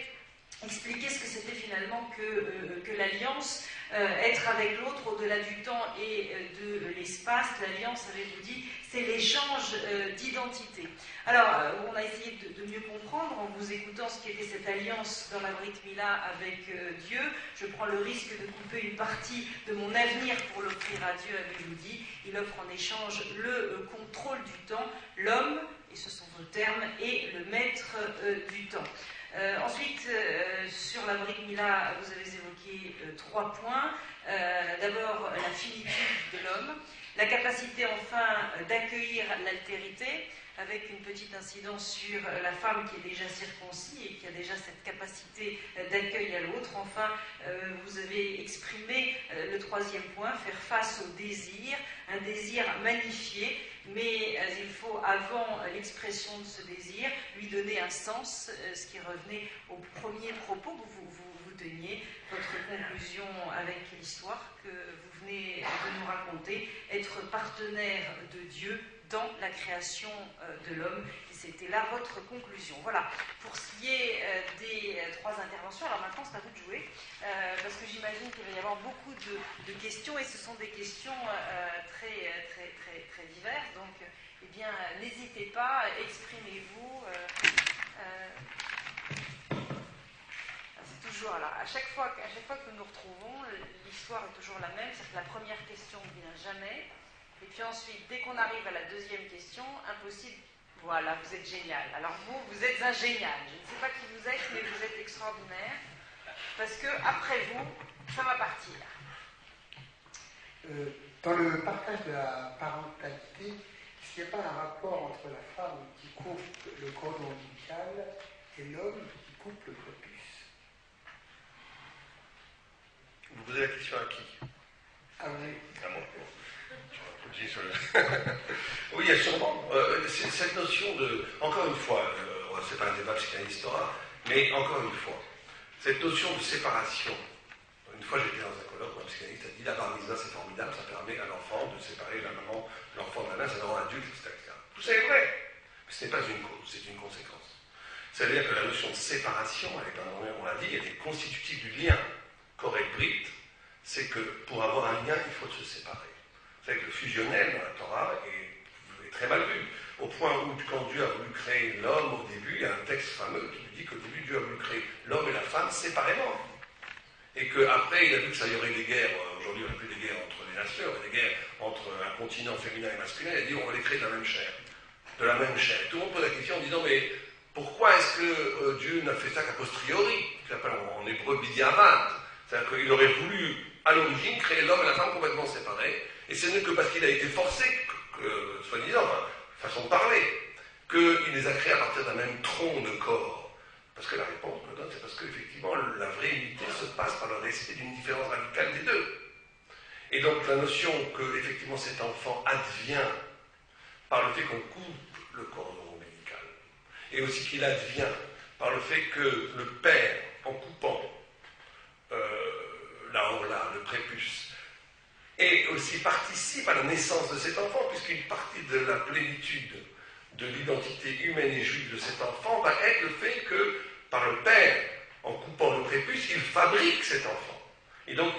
expliqué ce que c'était finalement que l'alliance, être avec l'autre au-delà du temps et de l'espace. L'alliance, avez-vous dit, c'est l'échange d'identité. Alors, on a essayé de mieux comprendre en vous écoutant ce qu'était cette alliance dans la Brit Mila avec Dieu. Je prends le risque de couper une partie de mon avenir pour l'offrir à Dieu, avez-vous dit. Il offre en échange le contrôle du temps, l'homme, et ce sont vos termes, et le maître du temps. Ensuite, sur la Brit Mila, vous avez évoqué 3 points. D'abord, la finitude de l'homme, la capacité enfin d'accueillir l'altérité, avec une petite incidence sur la femme qui est déjà circoncis et qui a déjà cette capacité d'accueil à l'autre. Enfin, vous avez exprimé le 3e point, faire face au désir, un désir magnifié, mais il faut, avant l'expression de ce désir, lui donner un sens, ce qui revenait au premier propos que vous teniez, votre conclusion avec l'histoire que vous venez de nous raconter, être partenaire de Dieu dans la création de l'homme. Et c'était là votre conclusion. Voilà, pour ce qui est des 3 interventions, alors maintenant c'est à vous de jouer, parce que j'imagine qu'il va y avoir beaucoup de questions, et ce sont des questions très diverses, donc eh bien, n'hésitez pas, exprimez-vous. C'est toujours, alors, à chaque fois que nous nous retrouvons, l'histoire est toujours la même, c'est que la première question ne vient jamais, et puis ensuite, dès qu'on arrive à la deuxième question, impossible, voilà, vous êtes génial. Alors vous êtes un génial. Je ne sais pas qui vous êtes, mais vous êtes extraordinaire, parce que après vous, ça va partir. Dans le partage de la parentalité, est-ce qu'il n'y a pas un rapport entre la femme qui coupe le cordon ombilical et l'homme qui coupe le prépuce? Vous posez la question à qui? Ah oui. À moi. Oui, il y a sûrement. Cette notion de. Encore une fois, c'est pas un débat psychanalyste-histoire, mais encore une fois, cette notion de séparation. Une fois, j'étais dans un colloque où un psychanalyste a dit la bar mitzvah, c'est formidable, ça permet à l'enfant de séparer la maman, l'enfant de la mère, ça le rend adulte, etc. Tout ça est vrai, mais ce n'est pas une cause, c'est une conséquence. C'est-à-dire que la notion de séparation, on l'a dit, elle est constitutive du lien. Correct-brit, c'est que pour avoir un lien, il faut se séparer. Vous savez que le fusionnel dans la Torah est très mal vu. Au point où, quand Dieu a voulu créer l'homme au début, il y a un texte fameux qui nous dit qu'au début, Dieu a voulu créer l'homme et la femme séparément. Et qu'après, il a vu que ça y aurait des guerres. Aujourd'hui, on n'a plus des guerres entre les nations, il y a des guerres entre un continent féminin et masculin. Il a dit on va les créer de la même chair. De la même chair. Et tout le monde pose la question en disant mais pourquoi est-ce que Dieu n'a fait ça qu'a posteriori? Ce qu'on appelle en hébreu bidiavad. C'est-à-dire qu'il aurait voulu, à l'origine, créer l'homme et la femme complètement séparés. Et ce n'est que parce qu'il a été forcé, soi-disant, façon de parler, qu'il les a créés à partir d'un même tronc de corps. Parce que la réponse me donne, c'est parce qu'effectivement, la vraie unité se passe par le respect d'une différence radicale des deux. Et donc, la notion que, effectivement, cet enfant advient par le fait qu'on coupe le cordon ombilical, et aussi qu'il advient par le fait que le père, en coupant le prépuce, et aussi participe à la naissance de cet enfant, puisqu'une partie de la plénitude de l'identité humaine et juive de cet enfant va être le fait que, par le père, en coupant le prépuce, il fabrique cet enfant. Et donc,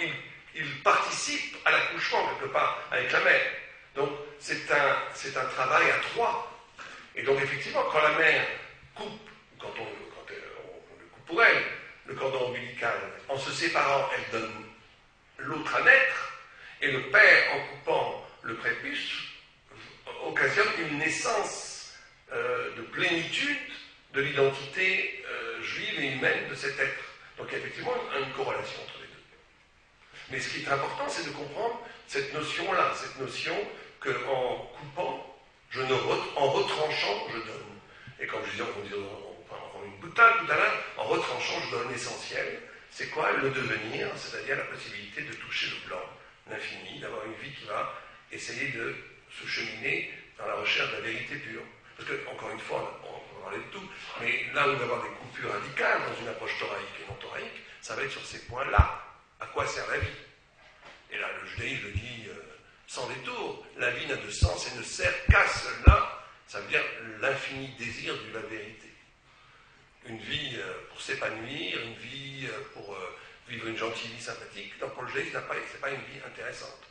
il participe à l'accouchement, quelque part, avec la mère. Donc, c'est un travail à 3. Et donc, effectivement, quand la mère coupe, quand on le coupe pour elle, le cordon ombilical, en se séparant, elle donne l'autre à naître, et le père, en coupant le prépuce, occasionne une naissance de plénitude de l'identité juive et humaine de cet être. Donc il y a effectivement une corrélation entre les deux. Mais ce qui est important, c'est de comprendre cette notion-là, cette notion qu'en coupant, en retranchant, je donne. Et comme je disais, on une boutade tout à l'heure, en retranchant, je donne l'essentiel. C'est quoi? Le devenir, c'est-à-dire la possibilité de toucher le blanc, l'infini, d'avoir une vie qui va essayer de se cheminer dans la recherche de la vérité pure. Parce que, encore une fois, on va parler de tout, mais là où il va y avoir des coupures radicales dans une approche thoraïque et non thoraïque, ça va être sur ces points-là. À quoi sert la vie? Et là, le judaïsme le dit sans détour. La vie n'a de sens et ne sert qu'à cela. Ça veut dire l'infini désir de la vérité. Une vie pour s'épanouir, une vie pour vivre une gentille vie sympathique. Donc pour le judaïsme, ce n'est pas une vie intéressante.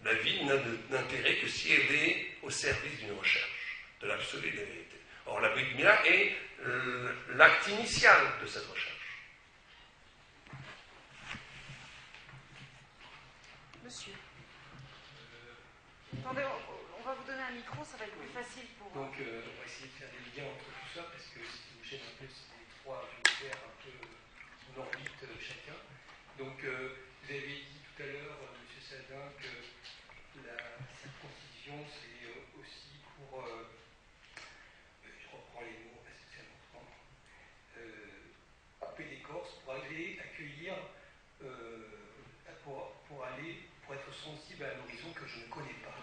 La vie n'a d'intérêt que si elle est au service d'une recherche, de l'absolu de la vérité. Or, la Brit Mila est l'acte initial de cette recherche. Monsieur. Attendez, on va vous donner un micro, ça va être plus facile pour vous. Donc, on va essayer de faire des liens entre tout ça, parce que ce qui nous gêne un peu, c'est les 3 univers un peu en orbite chacun. Donc, vous avez dit tout à l'heure, M. Saldin, que la circoncision, c'est aussi pour, je reprends les mots parce que c'est important, couper l'écorce pour aller accueillir, pour être sensible à un horizon que je ne connais pas.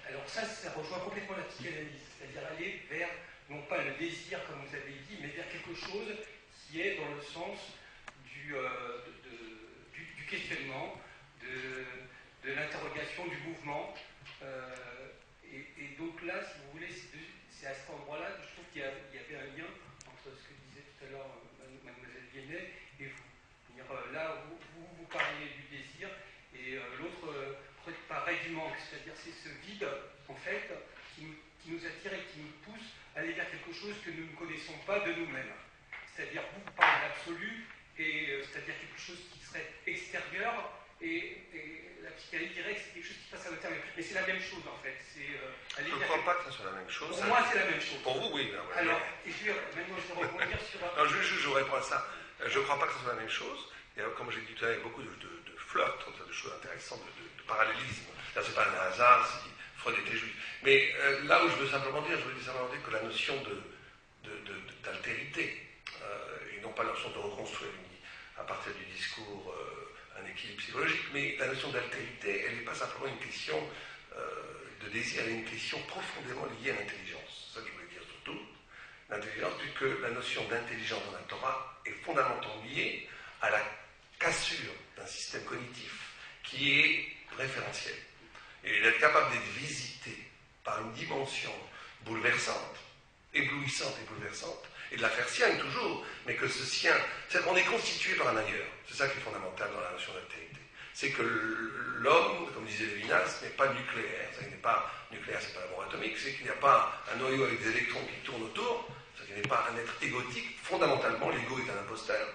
Alors ça rejoint complètement la psychanalyse, c'est-à-dire aller vers, non pas le désir comme vous avez dit, mais vers quelque chose qui est dans le sens du questionnement, de l'interrogation, du mouvement, et donc là, si vous voulez, c'est à cet endroit-là que je trouve qu'il y avait un lien entre ce que disait tout à l'heure mademoiselle Viennet et vous. Là, vous parliez du désir et l'autre parlait du manque, c'est-à-dire c'est ce vide, en fait, qui nous attire et qui nous pousse à aller vers quelque chose que nous ne connaissons pas de nous-mêmes. C'est-à-dire, vous parlez d'absolu, et c'est-à-dire quelque chose qui serait extérieur, et la psychanalyse dirait que c'est quelque chose qui passe à l'intérieur. Mais c'est la même chose, en fait. Je ne crois pas que ce soit la même chose. Pour moi, c'est la même chose. Pour vous, oui. Non, ouais, alors, maintenant, je vais rebondir sur... Non, je réponds à ça. Je ne crois pas que ce soit la même chose. Et comme j'ai dit tout à l'heure, il y a beaucoup de flirts, de choses intéressantes, de parallélisme. Là, ce n'est pas un hasard si Freud était juif. Mais là où je veux simplement dire, que la notion d'altérité, et non pas la notion de reconstruire à partir du discours un équilibre psychologique, mais la notion d'altérité, elle n'est pas simplement une question de désir, elle est une question profondément liée à l'intelligence. C'est ça que je voulais dire surtout. L'intelligence, puisque la notion d'intelligence dans la Torah est fondamentalement liée à la cassure d'un système cognitif qui est référentiel. Et d'être capable d'être visité par une dimension bouleversante, éblouissante et bouleversante, et de la faire sienne toujours, mais que ce sien, c'est qu'on est constitué par un ailleurs. C'est ça qui est fondamental dans la notion d'altérité. C'est que l'homme, comme disait Lévinas, n'est pas nucléaire. Ça n'est pas nucléaire, c'est pas la bombe atomique, c'est qu'il n'y a pas un noyau avec des électrons qui tournent autour, c'est qu'il n'est pas un être égotique. Fondamentalement, l'ego est un imposteur.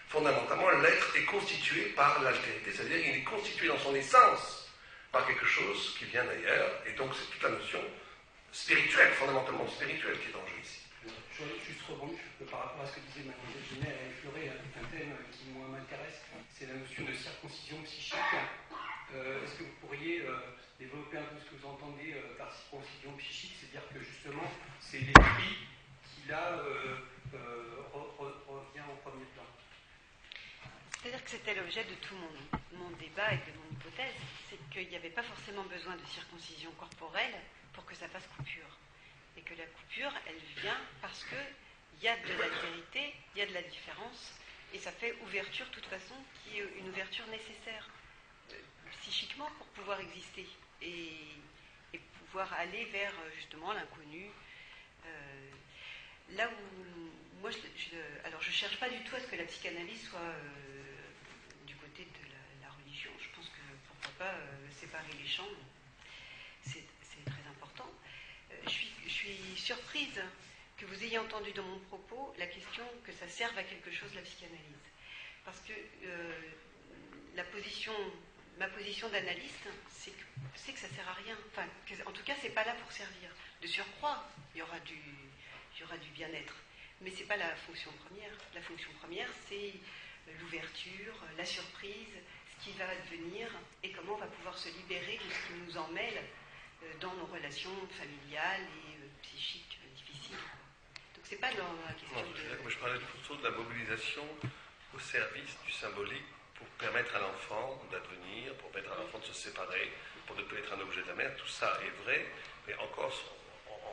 Fondamentalement, l'être est constitué par l'altérité, c'est-à-dire qu'il est constitué dans son essence par quelque chose qui vient d'ailleurs, et donc c'est toute la notion spirituelle, fondamentalement spirituelle, qui est en jeu ici. Je voudrais juste rebondir par rapport à ce que disait Mademoiselle Genet, elle a effleuré un thème qui moi m'intéresse, c'est la notion de circoncision psychique. Est-ce que vous pourriez développer un peu ce que vous entendez par circoncision psychique, c'est-à-dire que justement c'est l'esprit qui là revient au premier plan. C'est-à-dire que c'était l'objet de tout mon débat et de mon hypothèse, c'est qu'il n'y avait pas forcément besoin de circoncision corporelle pour que ça fasse coupure. Et que la coupure, elle vient parce qu'il y a de l'altérité, il y a de la différence, et ça fait ouverture, de toute façon, qui est une ouverture nécessaire psychiquement pour pouvoir exister et pouvoir aller vers justement l'inconnu. Là où moi, alors je ne cherche pas du tout à ce que la psychanalyse soit du côté de la religion. Je pense que pourquoi pas séparer les champs, c'est très important. Je suis surprise que vous ayez entendu dans mon propos la question que ça serve à quelque chose la psychanalyse. Parce que ma position d'analyste, c'est que ça ne sert à rien. Enfin, en tout cas, c'est pas là pour servir. De surcroît, il y aura du bien-être. Mais ce n'est pas la fonction première. La fonction première, c'est l'ouverture, la surprise, ce qui va advenir et comment on va pouvoir se libérer de ce qui nous emmêle dans nos relations familiales et psychiques difficiles. Donc c'est pas dans la question Je parlais plutôt de la mobilisation au service du symbolique pour permettre à l'enfant d'advenir, pour permettre à l'enfant de se séparer, pour ne plus être un objet de la mère. Tout ça est vrai, mais encore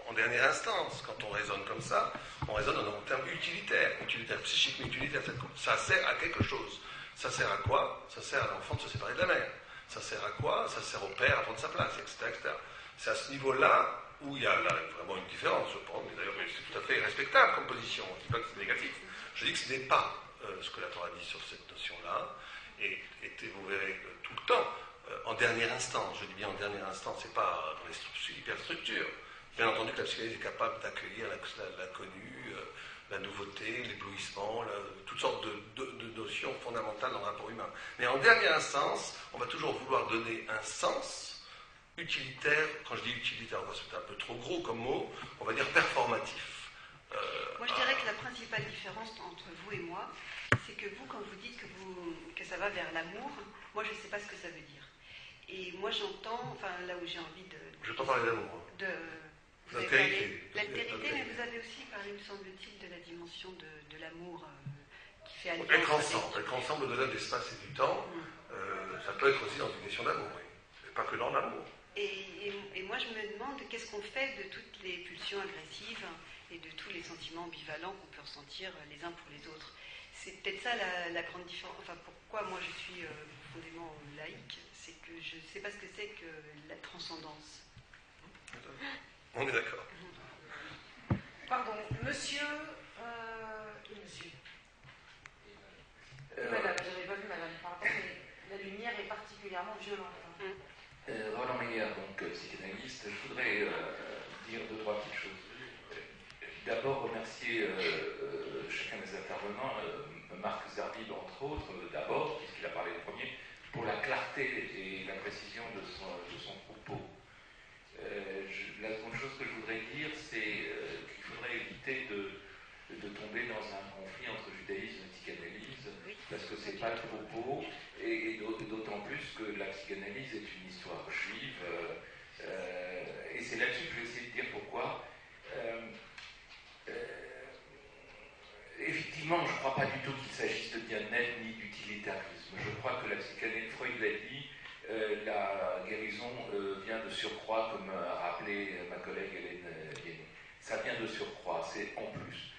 en dernière instance, quand on raisonne comme ça, on raisonne en termes utilitaires psychique, mais utilitaire. Ça sert à quelque chose. Ça sert à quoi? Ça sert à l'enfant de se séparer de la mère. Ça sert à quoi? Ça sert au père à prendre sa place, etc. etc. C'est à ce niveau-là où il y a là vraiment une différence, je pense, mais d'ailleurs c'est tout à fait respectable comme position. Je ne dis pas que c'est négatif. Je dis que ce n'est pas ce que la Torah dit sur cette notion-là, et vous verrez tout le temps, en dernière instance, je dis bien en dernière instance, c'est pas dans les hyperstructures. Bien entendu que la psychanalyse est capable d'accueillir l'inconnu, la nouveauté, l'éblouissement, toutes sortes de notions fondamentales dans le rapport humain. Mais en dernière instance, on va toujours vouloir donner un sens utilitaire. Quand je dis utilitaire, c'est un peu trop gros comme mot, on va dire performatif. Moi, je dirais que la principale différence entre vous et moi, c'est que vous, quand vous dites que ça va vers l'amour, moi, je ne sais pas ce que ça veut dire. Et moi, j'entends, enfin, là où j'ai envie de... Je ne vais pas parler d'amour. L'altérité, mais vous avez aussi parlé, me semble-t-il, de la dimension de l'amour qui fait alliance. Être ensemble au-delà de l'espace et du temps, ça peut être aussi dans une question d'amour, oui. Et pas que dans l'amour. Et moi, je me demande qu'est-ce qu'on fait de toutes les pulsions agressives et de tous les sentiments ambivalents qu'on peut ressentir les uns pour les autres. C'est peut-être ça la grande différence. Enfin, pourquoi moi je suis profondément laïque, c'est que je ne sais pas ce que c'est que la transcendance. On est d'accord. Pardon, monsieur. Madame, j'avais pas vu madame, pardon, mais la lumière est particulièrement violente. Roland Meyer, donc psychanalyste, je voudrais dire 2-3 petites choses. D'abord, remercier chacun des intervenants, Marc Zerbib entre autres, d'abord, puisqu'il a parlé le premier, pour la clarté et la précision de son propos. La seconde chose que je voudrais dire, c'est qu'il faudrait éviter de tomber dans un conflit entre judaïsme et psychanalyse, parce que c'est pas le propos, et d'autant plus que la psychanalyse est une histoire juive, et c'est là-dessus que je vais essayer de dire pourquoi. Effectivement, je ne crois pas du tout qu'il s'agisse de bien-être ni d'utilitarisme. Je crois que la psychanalyse, Freud l'a dit, la guérison vient de surcroît, comme a rappelé ma collègue Hélène Guéné. Ça vient de surcroît, c'est en plus.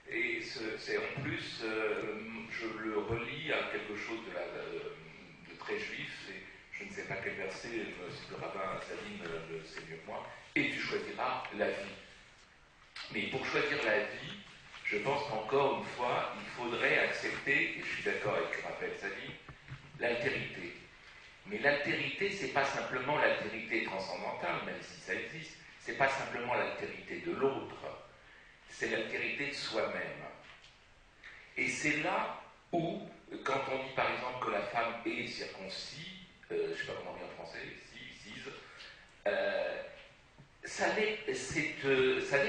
Et c'est en plus, je le relis à quelque chose de très juif, et je ne sais pas quel verset, le rabbin Saline le sait mieux que moi, et tu choisiras la vie. Mais pour choisir la vie, je pense qu'encore une fois, il faudrait accepter, et je suis d'accord avec Raphaël Saline, l'altérité. Mais l'altérité, ce n'est pas simplement l'altérité transcendantale, même si ça existe, ce n'est pas simplement l'altérité de l'autre, c'est l'altérité de soi-même. Et c'est là où, quand on dit par exemple que la femme est circoncis, je ne sais pas comment on dit en français, ça n'est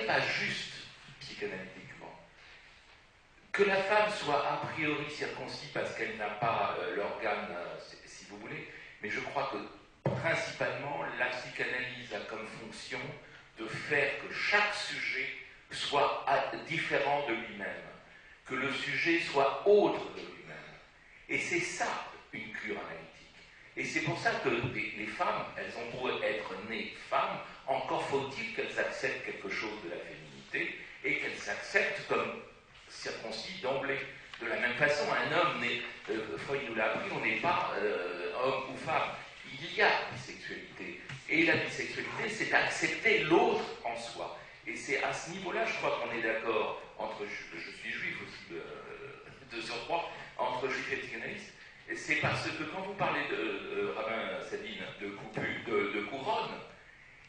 pas juste psychanalytiquement. Que la femme soit a priori circoncis parce qu'elle n'a pas l'organe, si vous voulez, mais je crois que principalement la psychanalyse a comme fonction de faire que chaque sujet soit différent de lui-même, que le sujet soit autre de lui-même. Et c'est ça une cure analytique. Et c'est pour ça que les femmes, elles ont beau être nées femmes, encore faut-il qu'elles acceptent quelque chose de la féminité et qu'elles s'acceptent comme circoncis d'emblée. De la même façon, un homme né, Freud nous l'a appris, on n'est pas homme ou femme. Il y a bisexualité. Et la bisexualité, c'est accepter l'autre en soi. Et c'est à ce niveau-là, je crois qu'on est d'accord entre, je suis juif aussi de surcroît, entre juif et psychanalyste. C'est parce que quand vous parlez de Rabbin Saline, de couronne,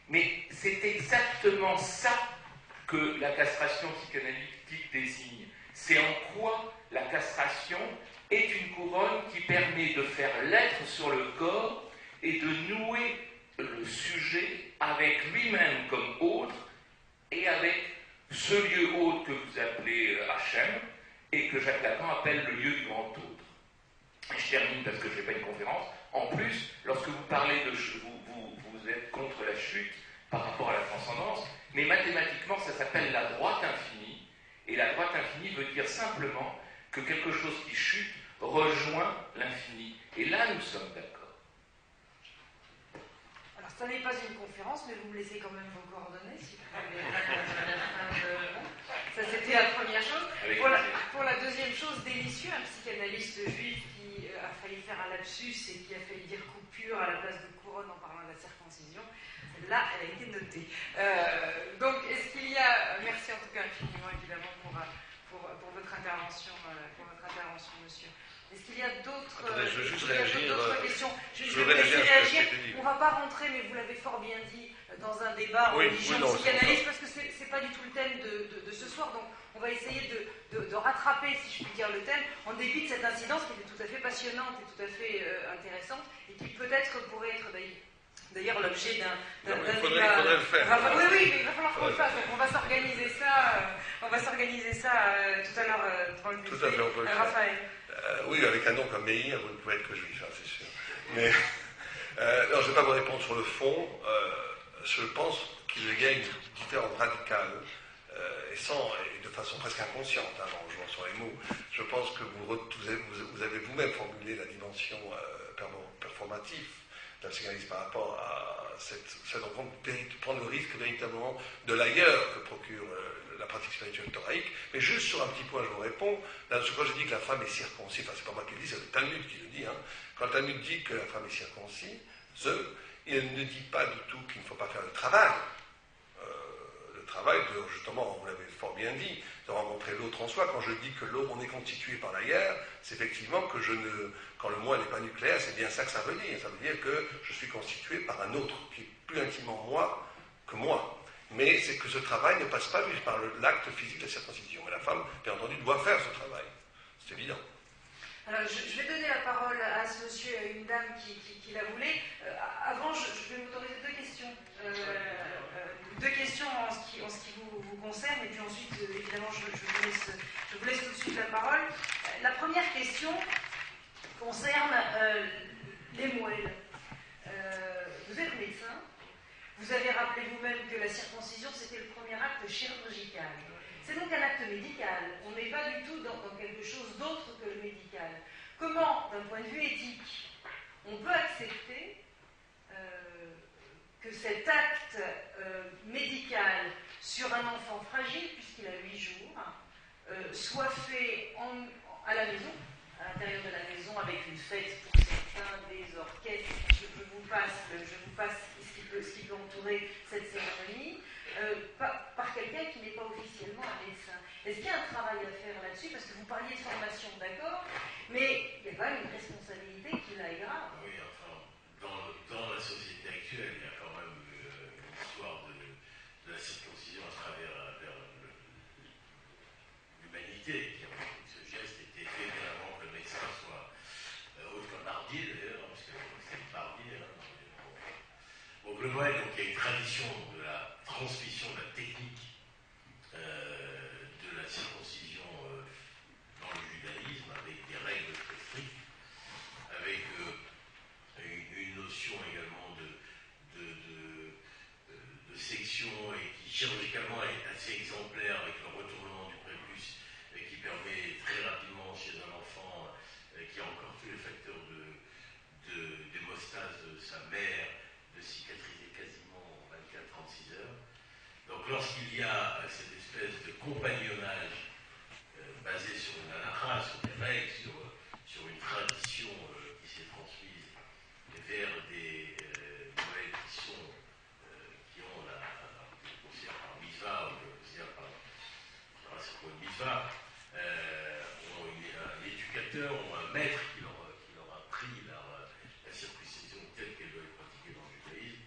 mais c'est exactement ça que la castration psychanalytique désigne. C'est en quoi la castration est une couronne qui permet de faire l'être sur le corps et de nouer le sujet avec lui-même comme autre et avec ce lieu autre que vous appelez Hachem et que Jacques Lacan appelle le lieu du grand autre. Et je termine parce que je ne fais pas une conférence. En plus, lorsque vous parlez de... Vous êtes contre la chute par rapport à la transcendance, mais mathématiquement, ça s'appelle la droite infinie. Et la droite infinie veut dire simplement que quelque chose qui chute rejoint l'infini. Et là, nous sommes d'accord. Alors, ça n'est pas une conférence, mais vous me laissez quand même vos coordonnées, si vous voulez. Ça, c'était la première chose. Pour la deuxième chose, délicieux, un psychanalyste juif qui a failli faire un lapsus et qui a failli dire coupure à la place de couronne en parlant de la circoncision. Là, elle a été notée. Donc, est-ce qu'il y a... Merci en tout cas infiniment, évidemment, pour votre intervention, monsieur. Est-ce qu'il y a d'autres questions? Je vais réagir. On ne va pas rentrer, mais vous l'avez fort bien dit, dans un débat religion-psychanalyse, parce que ce n'est pas du tout le thème de ce soir. Donc, on va essayer de rattraper, si je puis dire, le thème, en dépit de cette incidence qui était tout à fait passionnante et tout à fait intéressante, et qui peut-être pourrait être d'ailleurs l'objet d'un débat. Il faudrait le faire. Oui, mais il va falloir qu'on le fasse. Donc on va s'organiser ça. Tout à l'heure devant le buffet. Tout à fait, on peut le faire. Raphaël. Oui, avec un nom comme Meir, vous ne pouvez être que juif, hein, c'est sûr. Mais non, je ne vais pas vous répondre sur le fond. Je pense qu'il y a une différence radicale et de façon presque inconsciente, en jouant sur les mots. Je pense que vous avez vous-même formulé la dimension performative de la psychanalyse par rapport à cette rencontre, prendre le risque véritablement de l'ailleurs que procure la pratique spirituelle thoraïque. Mais juste sur un petit point, je vous réponds. Là, quand je dis que la femme est circoncis, enfin, c'est pas moi qui le dis, c'est le Talmud qui le dit. Quand le Talmud dit que la femme est circoncis, il ne dit pas du tout qu'il ne faut pas faire le travail travail de, justement, vous l'avez fort bien dit, de rencontrer l'autre en soi. Quand je dis que l'homme, on est constitué par la guerre, c'est effectivement que quand le moi n'est pas nucléaire, c'est bien ça que ça veut dire. Ça veut dire que je suis constitué par un autre qui est plus intimement moi que moi. Mais c'est que ce travail ne passe pas juste par l'acte physique de la circoncision. Mais la femme, bien entendu, doit faire ce travail. C'est évident. Alors, je vais donner la parole à ce monsieur et à une dame qui la voulait. Avant, je vais m'autoriser deux questions. Deux questions en ce qui vous concerne, et puis ensuite, évidemment, je vous laisse tout de suite la parole. La première question concerne les moelles. Vous êtes médecin. Vous avez rappelé vous-même que la circoncision, c'était le premier acte chirurgical. C'est donc un acte médical. On n'est pas du tout dans quelque chose d'autre que le médical. Comment, d'un point de vue éthique, on peut accepter que cet acte médical sur un enfant fragile, puisqu'il a 8 jours, soit fait à la maison, à l'intérieur de la maison, avec une fête pour certains, des orchestres, je vous passe ce qui peut entourer cette cérémonie, par quelqu'un qui n'est pas officiellement un médecin. Est-ce qu'il y a un travail à faire là-dessus? Parce que vous parliez de formation, d'accord, mais il y a quand même une responsabilité qui là est grave. Oui, enfin, dans la société actuelle, il y a quand même une histoire de la circoncision à travers l'humanité. Ce geste était fait bien avant que le médecin soit autre qu'un barbier, d'ailleurs, parce que c'est le barbier. Au global, donc, il y a une tradition de la transmission de la technique de la circoncision dans le judaïsme, avec des règles très strictes, avec une notion également de section et qui chirurgicalement est assez exemplaire, avec le retournement du prépuce qui permet très rapidement chez un enfant qui a encore tous les facteurs d'hémostase de sa mère de cicatriser quasiment en 24-36 heures. Donc lorsqu'il y a cette espèce de compagnonnage basé sur une halakha, sur des règles, sur une tradition qui s'est transmise vers des moelles qui ont considéré par mitzvah, ou considéré par c'est quoi une mitzvah, ont un éducateur, ont un maître qui leur a appris la circoncision telle qu'elle doit être pratiquée dans le judaïsme.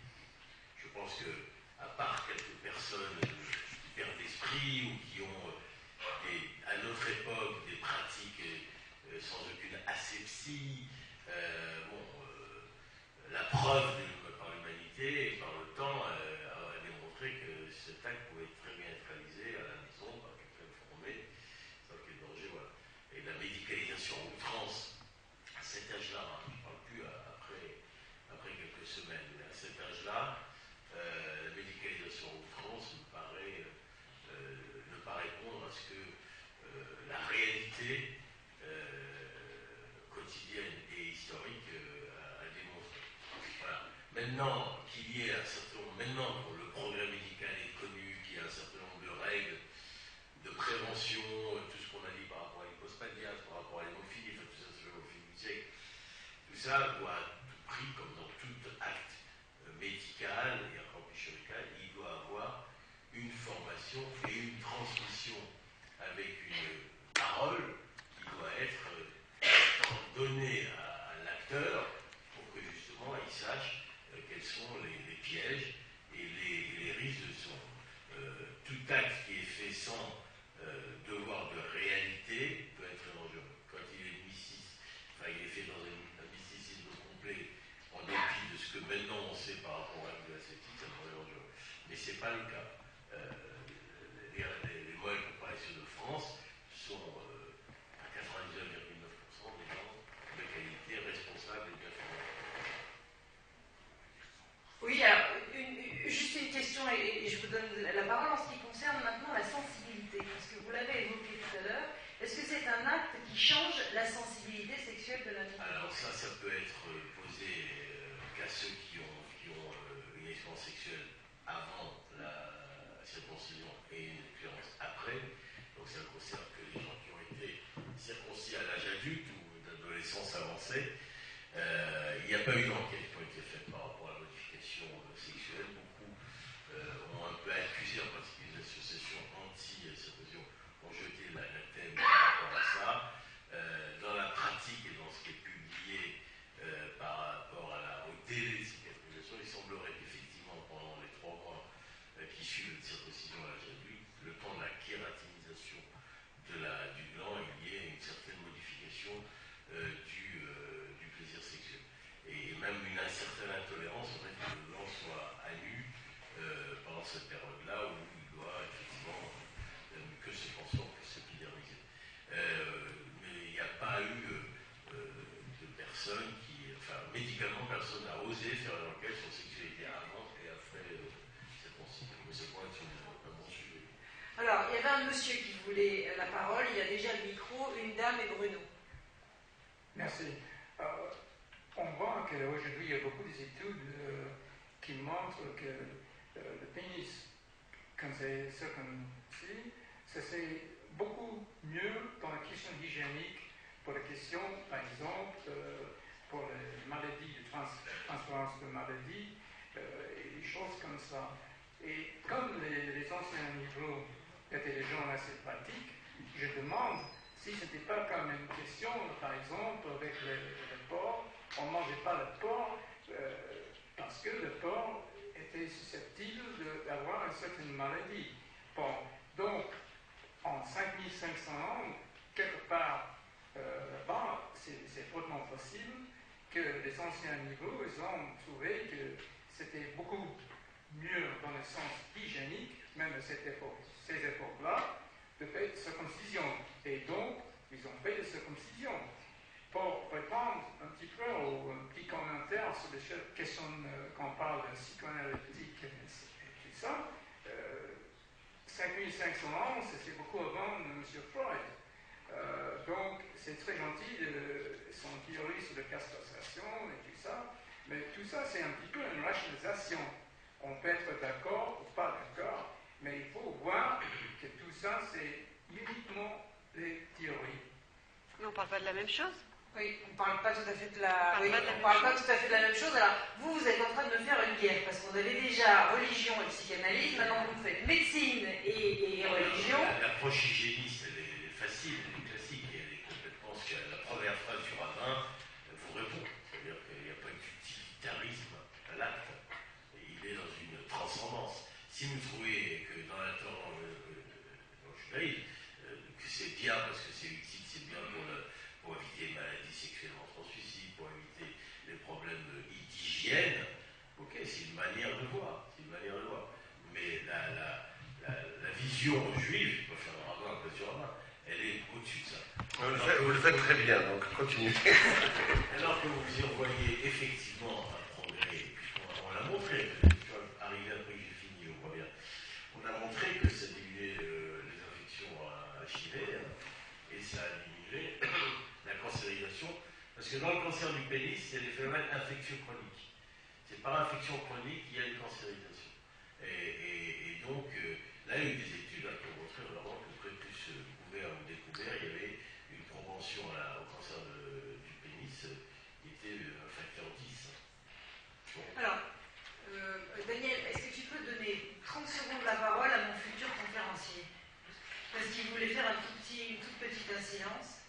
Je pense que, à part quelques personnes qui perdent l'esprit ou qui ont, à notre époque, des pratiques sans aucune asepsie, la preuve par l'humanité et par le temps a démontré que cet acte pouvait très bien être réalisé à la maison par quelqu'un formé, sans qu'il y ait de danger. Voilà. Et la médicalisation à outrance, à cet âge-là, je ne parle plus après quelques semaines, mais à cet âge-là, la médicalisation à outrance me paraît ne pas répondre à ce que la réalité quotidienne et historique a démontré. Voilà. Maintenant qu'il y ait un certain nombre, maintenant que le progrès médical est connu, qu'il y a un certain nombre de règles de prévention, tout ce qu'on a dit par rapport à l'hypospadias, par rapport à l'hémophilie, tout ça, c'est l'hémophilie du siècle, tout ça doit à tout prix, comme dans tout acte médical et encore plus chirurgical, il doit avoir une formation et une transmission avec une parole qui doit être donnée à l'acteur pour que justement il sache quels sont les pièges et les risques de son. Tout acte qui est fait sans devoir de réalité peut être dangereux. Quand il est fait dans un mysticisme complet, en dépit de ce que maintenant on sait par rapport à la sceptique, ça pourrait être dangereux. Mais ce n'est pas le cas. Les moyens de comparaison de France sont à 99,9% des gens de qualité, responsables et bien formés. Oui, alors, juste une question, et je vous donne la parole en ce qui concerne maintenant la sensibilité, parce que vous l'avez évoqué tout à l'heure. Est-ce que c'est un acte qui change la sensibilité sexuelle de l'individu? Alors ça peut être posé qu'à ceux qui ont une expérience sexuelle avant la circoncision et une expérience après. Donc ça ne concerne que les gens qui ont été circoncis à l'âge adulte ou d'adolescence avancée. Il n'y a pas eu d'enquête qui a été faite par rapport à la modification sexuelle. Beaucoup ont un peu accusé, en particulier les suivre une circoncision à l'âge adulte, le temps de la kératinisation du gland, il y ait une certaine modification du plaisir sexuel. Et même une certaine intolérance au fait que le gland soit à nu pendant cette période-là où il doit effectivement que se pension, que s'épidermiser. Mais il n'y a pas eu de personne médicalement, personne n'a osé faire une enquête sur sexualité avant et après cette consigne. Mais c'est pas un bon sujet. Alors, il y avait un monsieur qui voulait la parole, il y a déjà le micro, une dame et Bruno. Merci. On voit qu'aujourd'hui, il y a beaucoup d'études qui montrent que le pénis, quand c'est circoncis, ça c'est beaucoup mieux dans la question hygiénique, pour la question, par exemple, pour les maladies, de transférence de maladies, et des choses comme ça. Et comme les anciens niveaux étaient des gens assez pratiques, je demande si ce n'était pas comme une question, par exemple, avec le porc, on ne mangeait pas le porc parce que le porc était susceptible d'avoir une certaine maladie. Bon, donc, en 5500 ans, quelque part là-bas, c'est hautement possible que les anciens niveaux, ils ont trouvé que c'était beaucoup mieux dans le sens hygiénique, même à ces époques-là, de faire de circoncision. Et donc, ils ont fait de circoncision. Pour répondre un petit peu au petit commentaire sur les questions qu'on parle de psychanalytique et tout ça, 5500 ans, c'est beaucoup avant M. Freud. Donc, c'est très gentil son théorie sur la castration et tout ça, mais tout ça, c'est un petit peu une rationalisation. On peut être d'accord ou pas d'accord, mais il faut voir que tout ça, c'est uniquement des théories. Mais on ne parle pas de la même chose. Oui, on ne parle pas tout à fait de la même chose. Alors, vous êtes en train de me faire une guerre, parce qu'on avait déjà religion et psychanalyse, maintenant vous faites médecine et religion. L'approche hygiéniste, elle est facile, elle est classique, et elle est complètement... La première phrase du rabbin vous répond. C'est-à-dire qu'il n'y a pas d'utilitarisme à l'acte. Il est dans une transcendance. Si vous trouvez que dans le judaïsme, que c'est bien parce que c'est utile, c'est bien pour éviter les maladies sexuellement transmissibles, pour éviter les problèmes d'hygiène, ok, c'est une manière de voir. Mais la vision juive, je peux faire un rabbin, un peu sur rabbin, elle est au-dessus de ça. Vous le faites très bien, donc continuez. Alors que vous y voyez effectivement un progrès, puisqu'on l'a montré, arrivé après que j'ai fini, on voit bien, on a montré que ça diminuait les infections HIV, et ça a diminué la cancérisation, parce que dans le cancer du pénis, il y a des phénomènes d'infection chronique. C'est par infection chronique qu'il y a une cancérisation. Et donc, là, il y a eu des études qui ont montré vraiment que prépuce ouvert ou découvert, il y avait une propension au cancer du pénis qui était un facteur 10. Bon. Alors, Daniel, est-ce que tu peux donner 30 secondes la parole à mon futur conférencier? Parce qu'il voulait faire une toute petite incidence.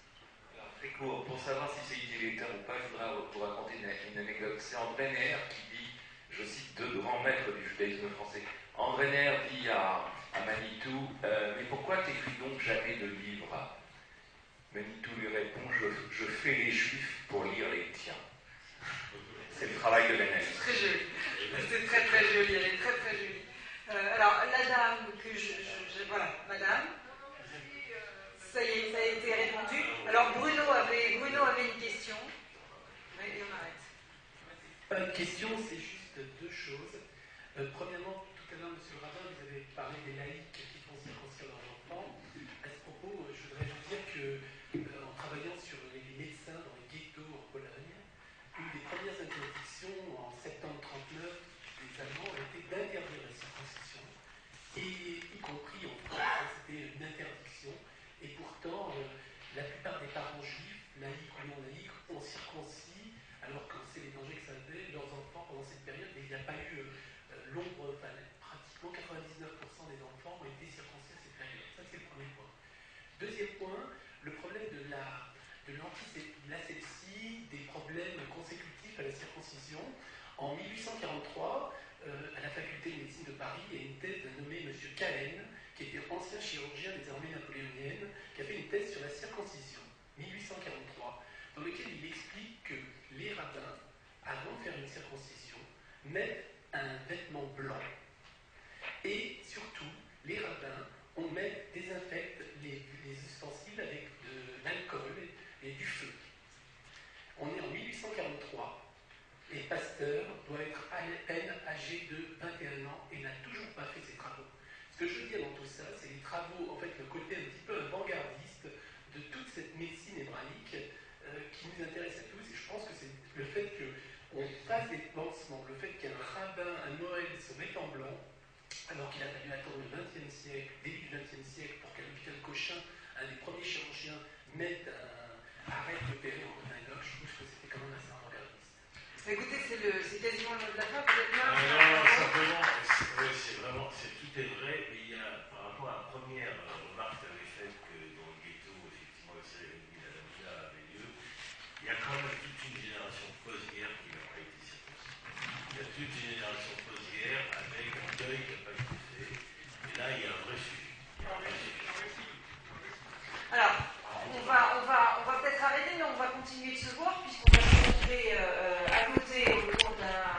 Alors, très court, pour savoir si c'est utilitaire ou pas, je voudrais vous raconter une anecdote. C'est André Neher qui dit, je cite deux grands maîtres du judaïsme français. André Neher dit à Manitou, mais pourquoi t'écris donc jamais de livres? Manitou lui répond, je fais les juifs pour lire les tiens. C'est le travail de l'analyse. Très joli. C'était très très joli, elle est très très jolie. Alors, la dame que voilà, madame. Ça y est, ça a été répondu. Alors, Bruno avait une question. Et on arrête. Pas une question, c'est juste deux choses. Premièrement, tout à l'heure, monsieur le rabbin, vous avez parlé des laïcs qui font circoncire leurs enfants. À ce propos, je voudrais vous dire qu'en travaillant sur les médecins dans les ghettos en Pologne, une des premières interdictions en septembre 1939 des Allemands a été d'interdire la circoncision, et y compris en France, c'était une interdiction. Et pourtant, la plupart des parents juifs, laïcs ou non laïcs, ont circoncis, alors qu'on sait les dangers que ça avait, leurs enfants pendant cette période, et il n'y a pas eu pratiquement 99% des enfants ont été circoncis à cette période. Ça, c'est le premier point. Deuxième point, le problème de l'asepsie, des problèmes consécutifs à la circoncision. En 1843, à la faculté de médecine de Paris, il y a une thèse d'un nommé M. Cahen, qui était ancien chirurgien des armées napoléoniennes, qui a fait une thèse sur la circoncision, 1843, dans lequel il explique que les rabbins, avant de faire une circoncision, mettent un vêtement blanc. Et surtout, les rabbins, on désinfecte les ustensiles avec de l'alcool et du feu. On est en 1843. Et Pasteur doit être à peine âgé de 21 ans et n'a toujours pas fait ses travaux. Ce que je veux dire dans tout ça, c'est les travaux, en fait, le côté un petit peu avant-gardiste de toute cette médecine hébraïque qui nous intéresse à tous. Et je pense que c'est le fait qu'on fasse des pansements, le fait qu'un rabbin, un Moël, se mette en blanc, alors qu'il a fallu attendre le XXe siècle, début du XXe siècle, pour qu'à l'hôpital Cochin, un des premiers chirurgiens arrête d'opérer en monologue, je trouve que c'était quand même assez avant-gardiste. Écoutez, c'est quasiment le mot de la fin, peut-être Non, simplement, tout est vrai, mais il y a, par rapport à la première remarque que tu avais faite que dans le ghetto, effectivement, le cérémonie d'Adamia avait lieu, il y a quand même toute une génération post-guerre qui n'a pas été circoncis. Il y a toute une génération post-guerre avec un deuil qui n'a pas été fait, et là, il y a un vrai sujet. Alors, on va peut-être arrêter, mais on va continuer de se voir, puisqu'on va se retrouver à côté autour d'un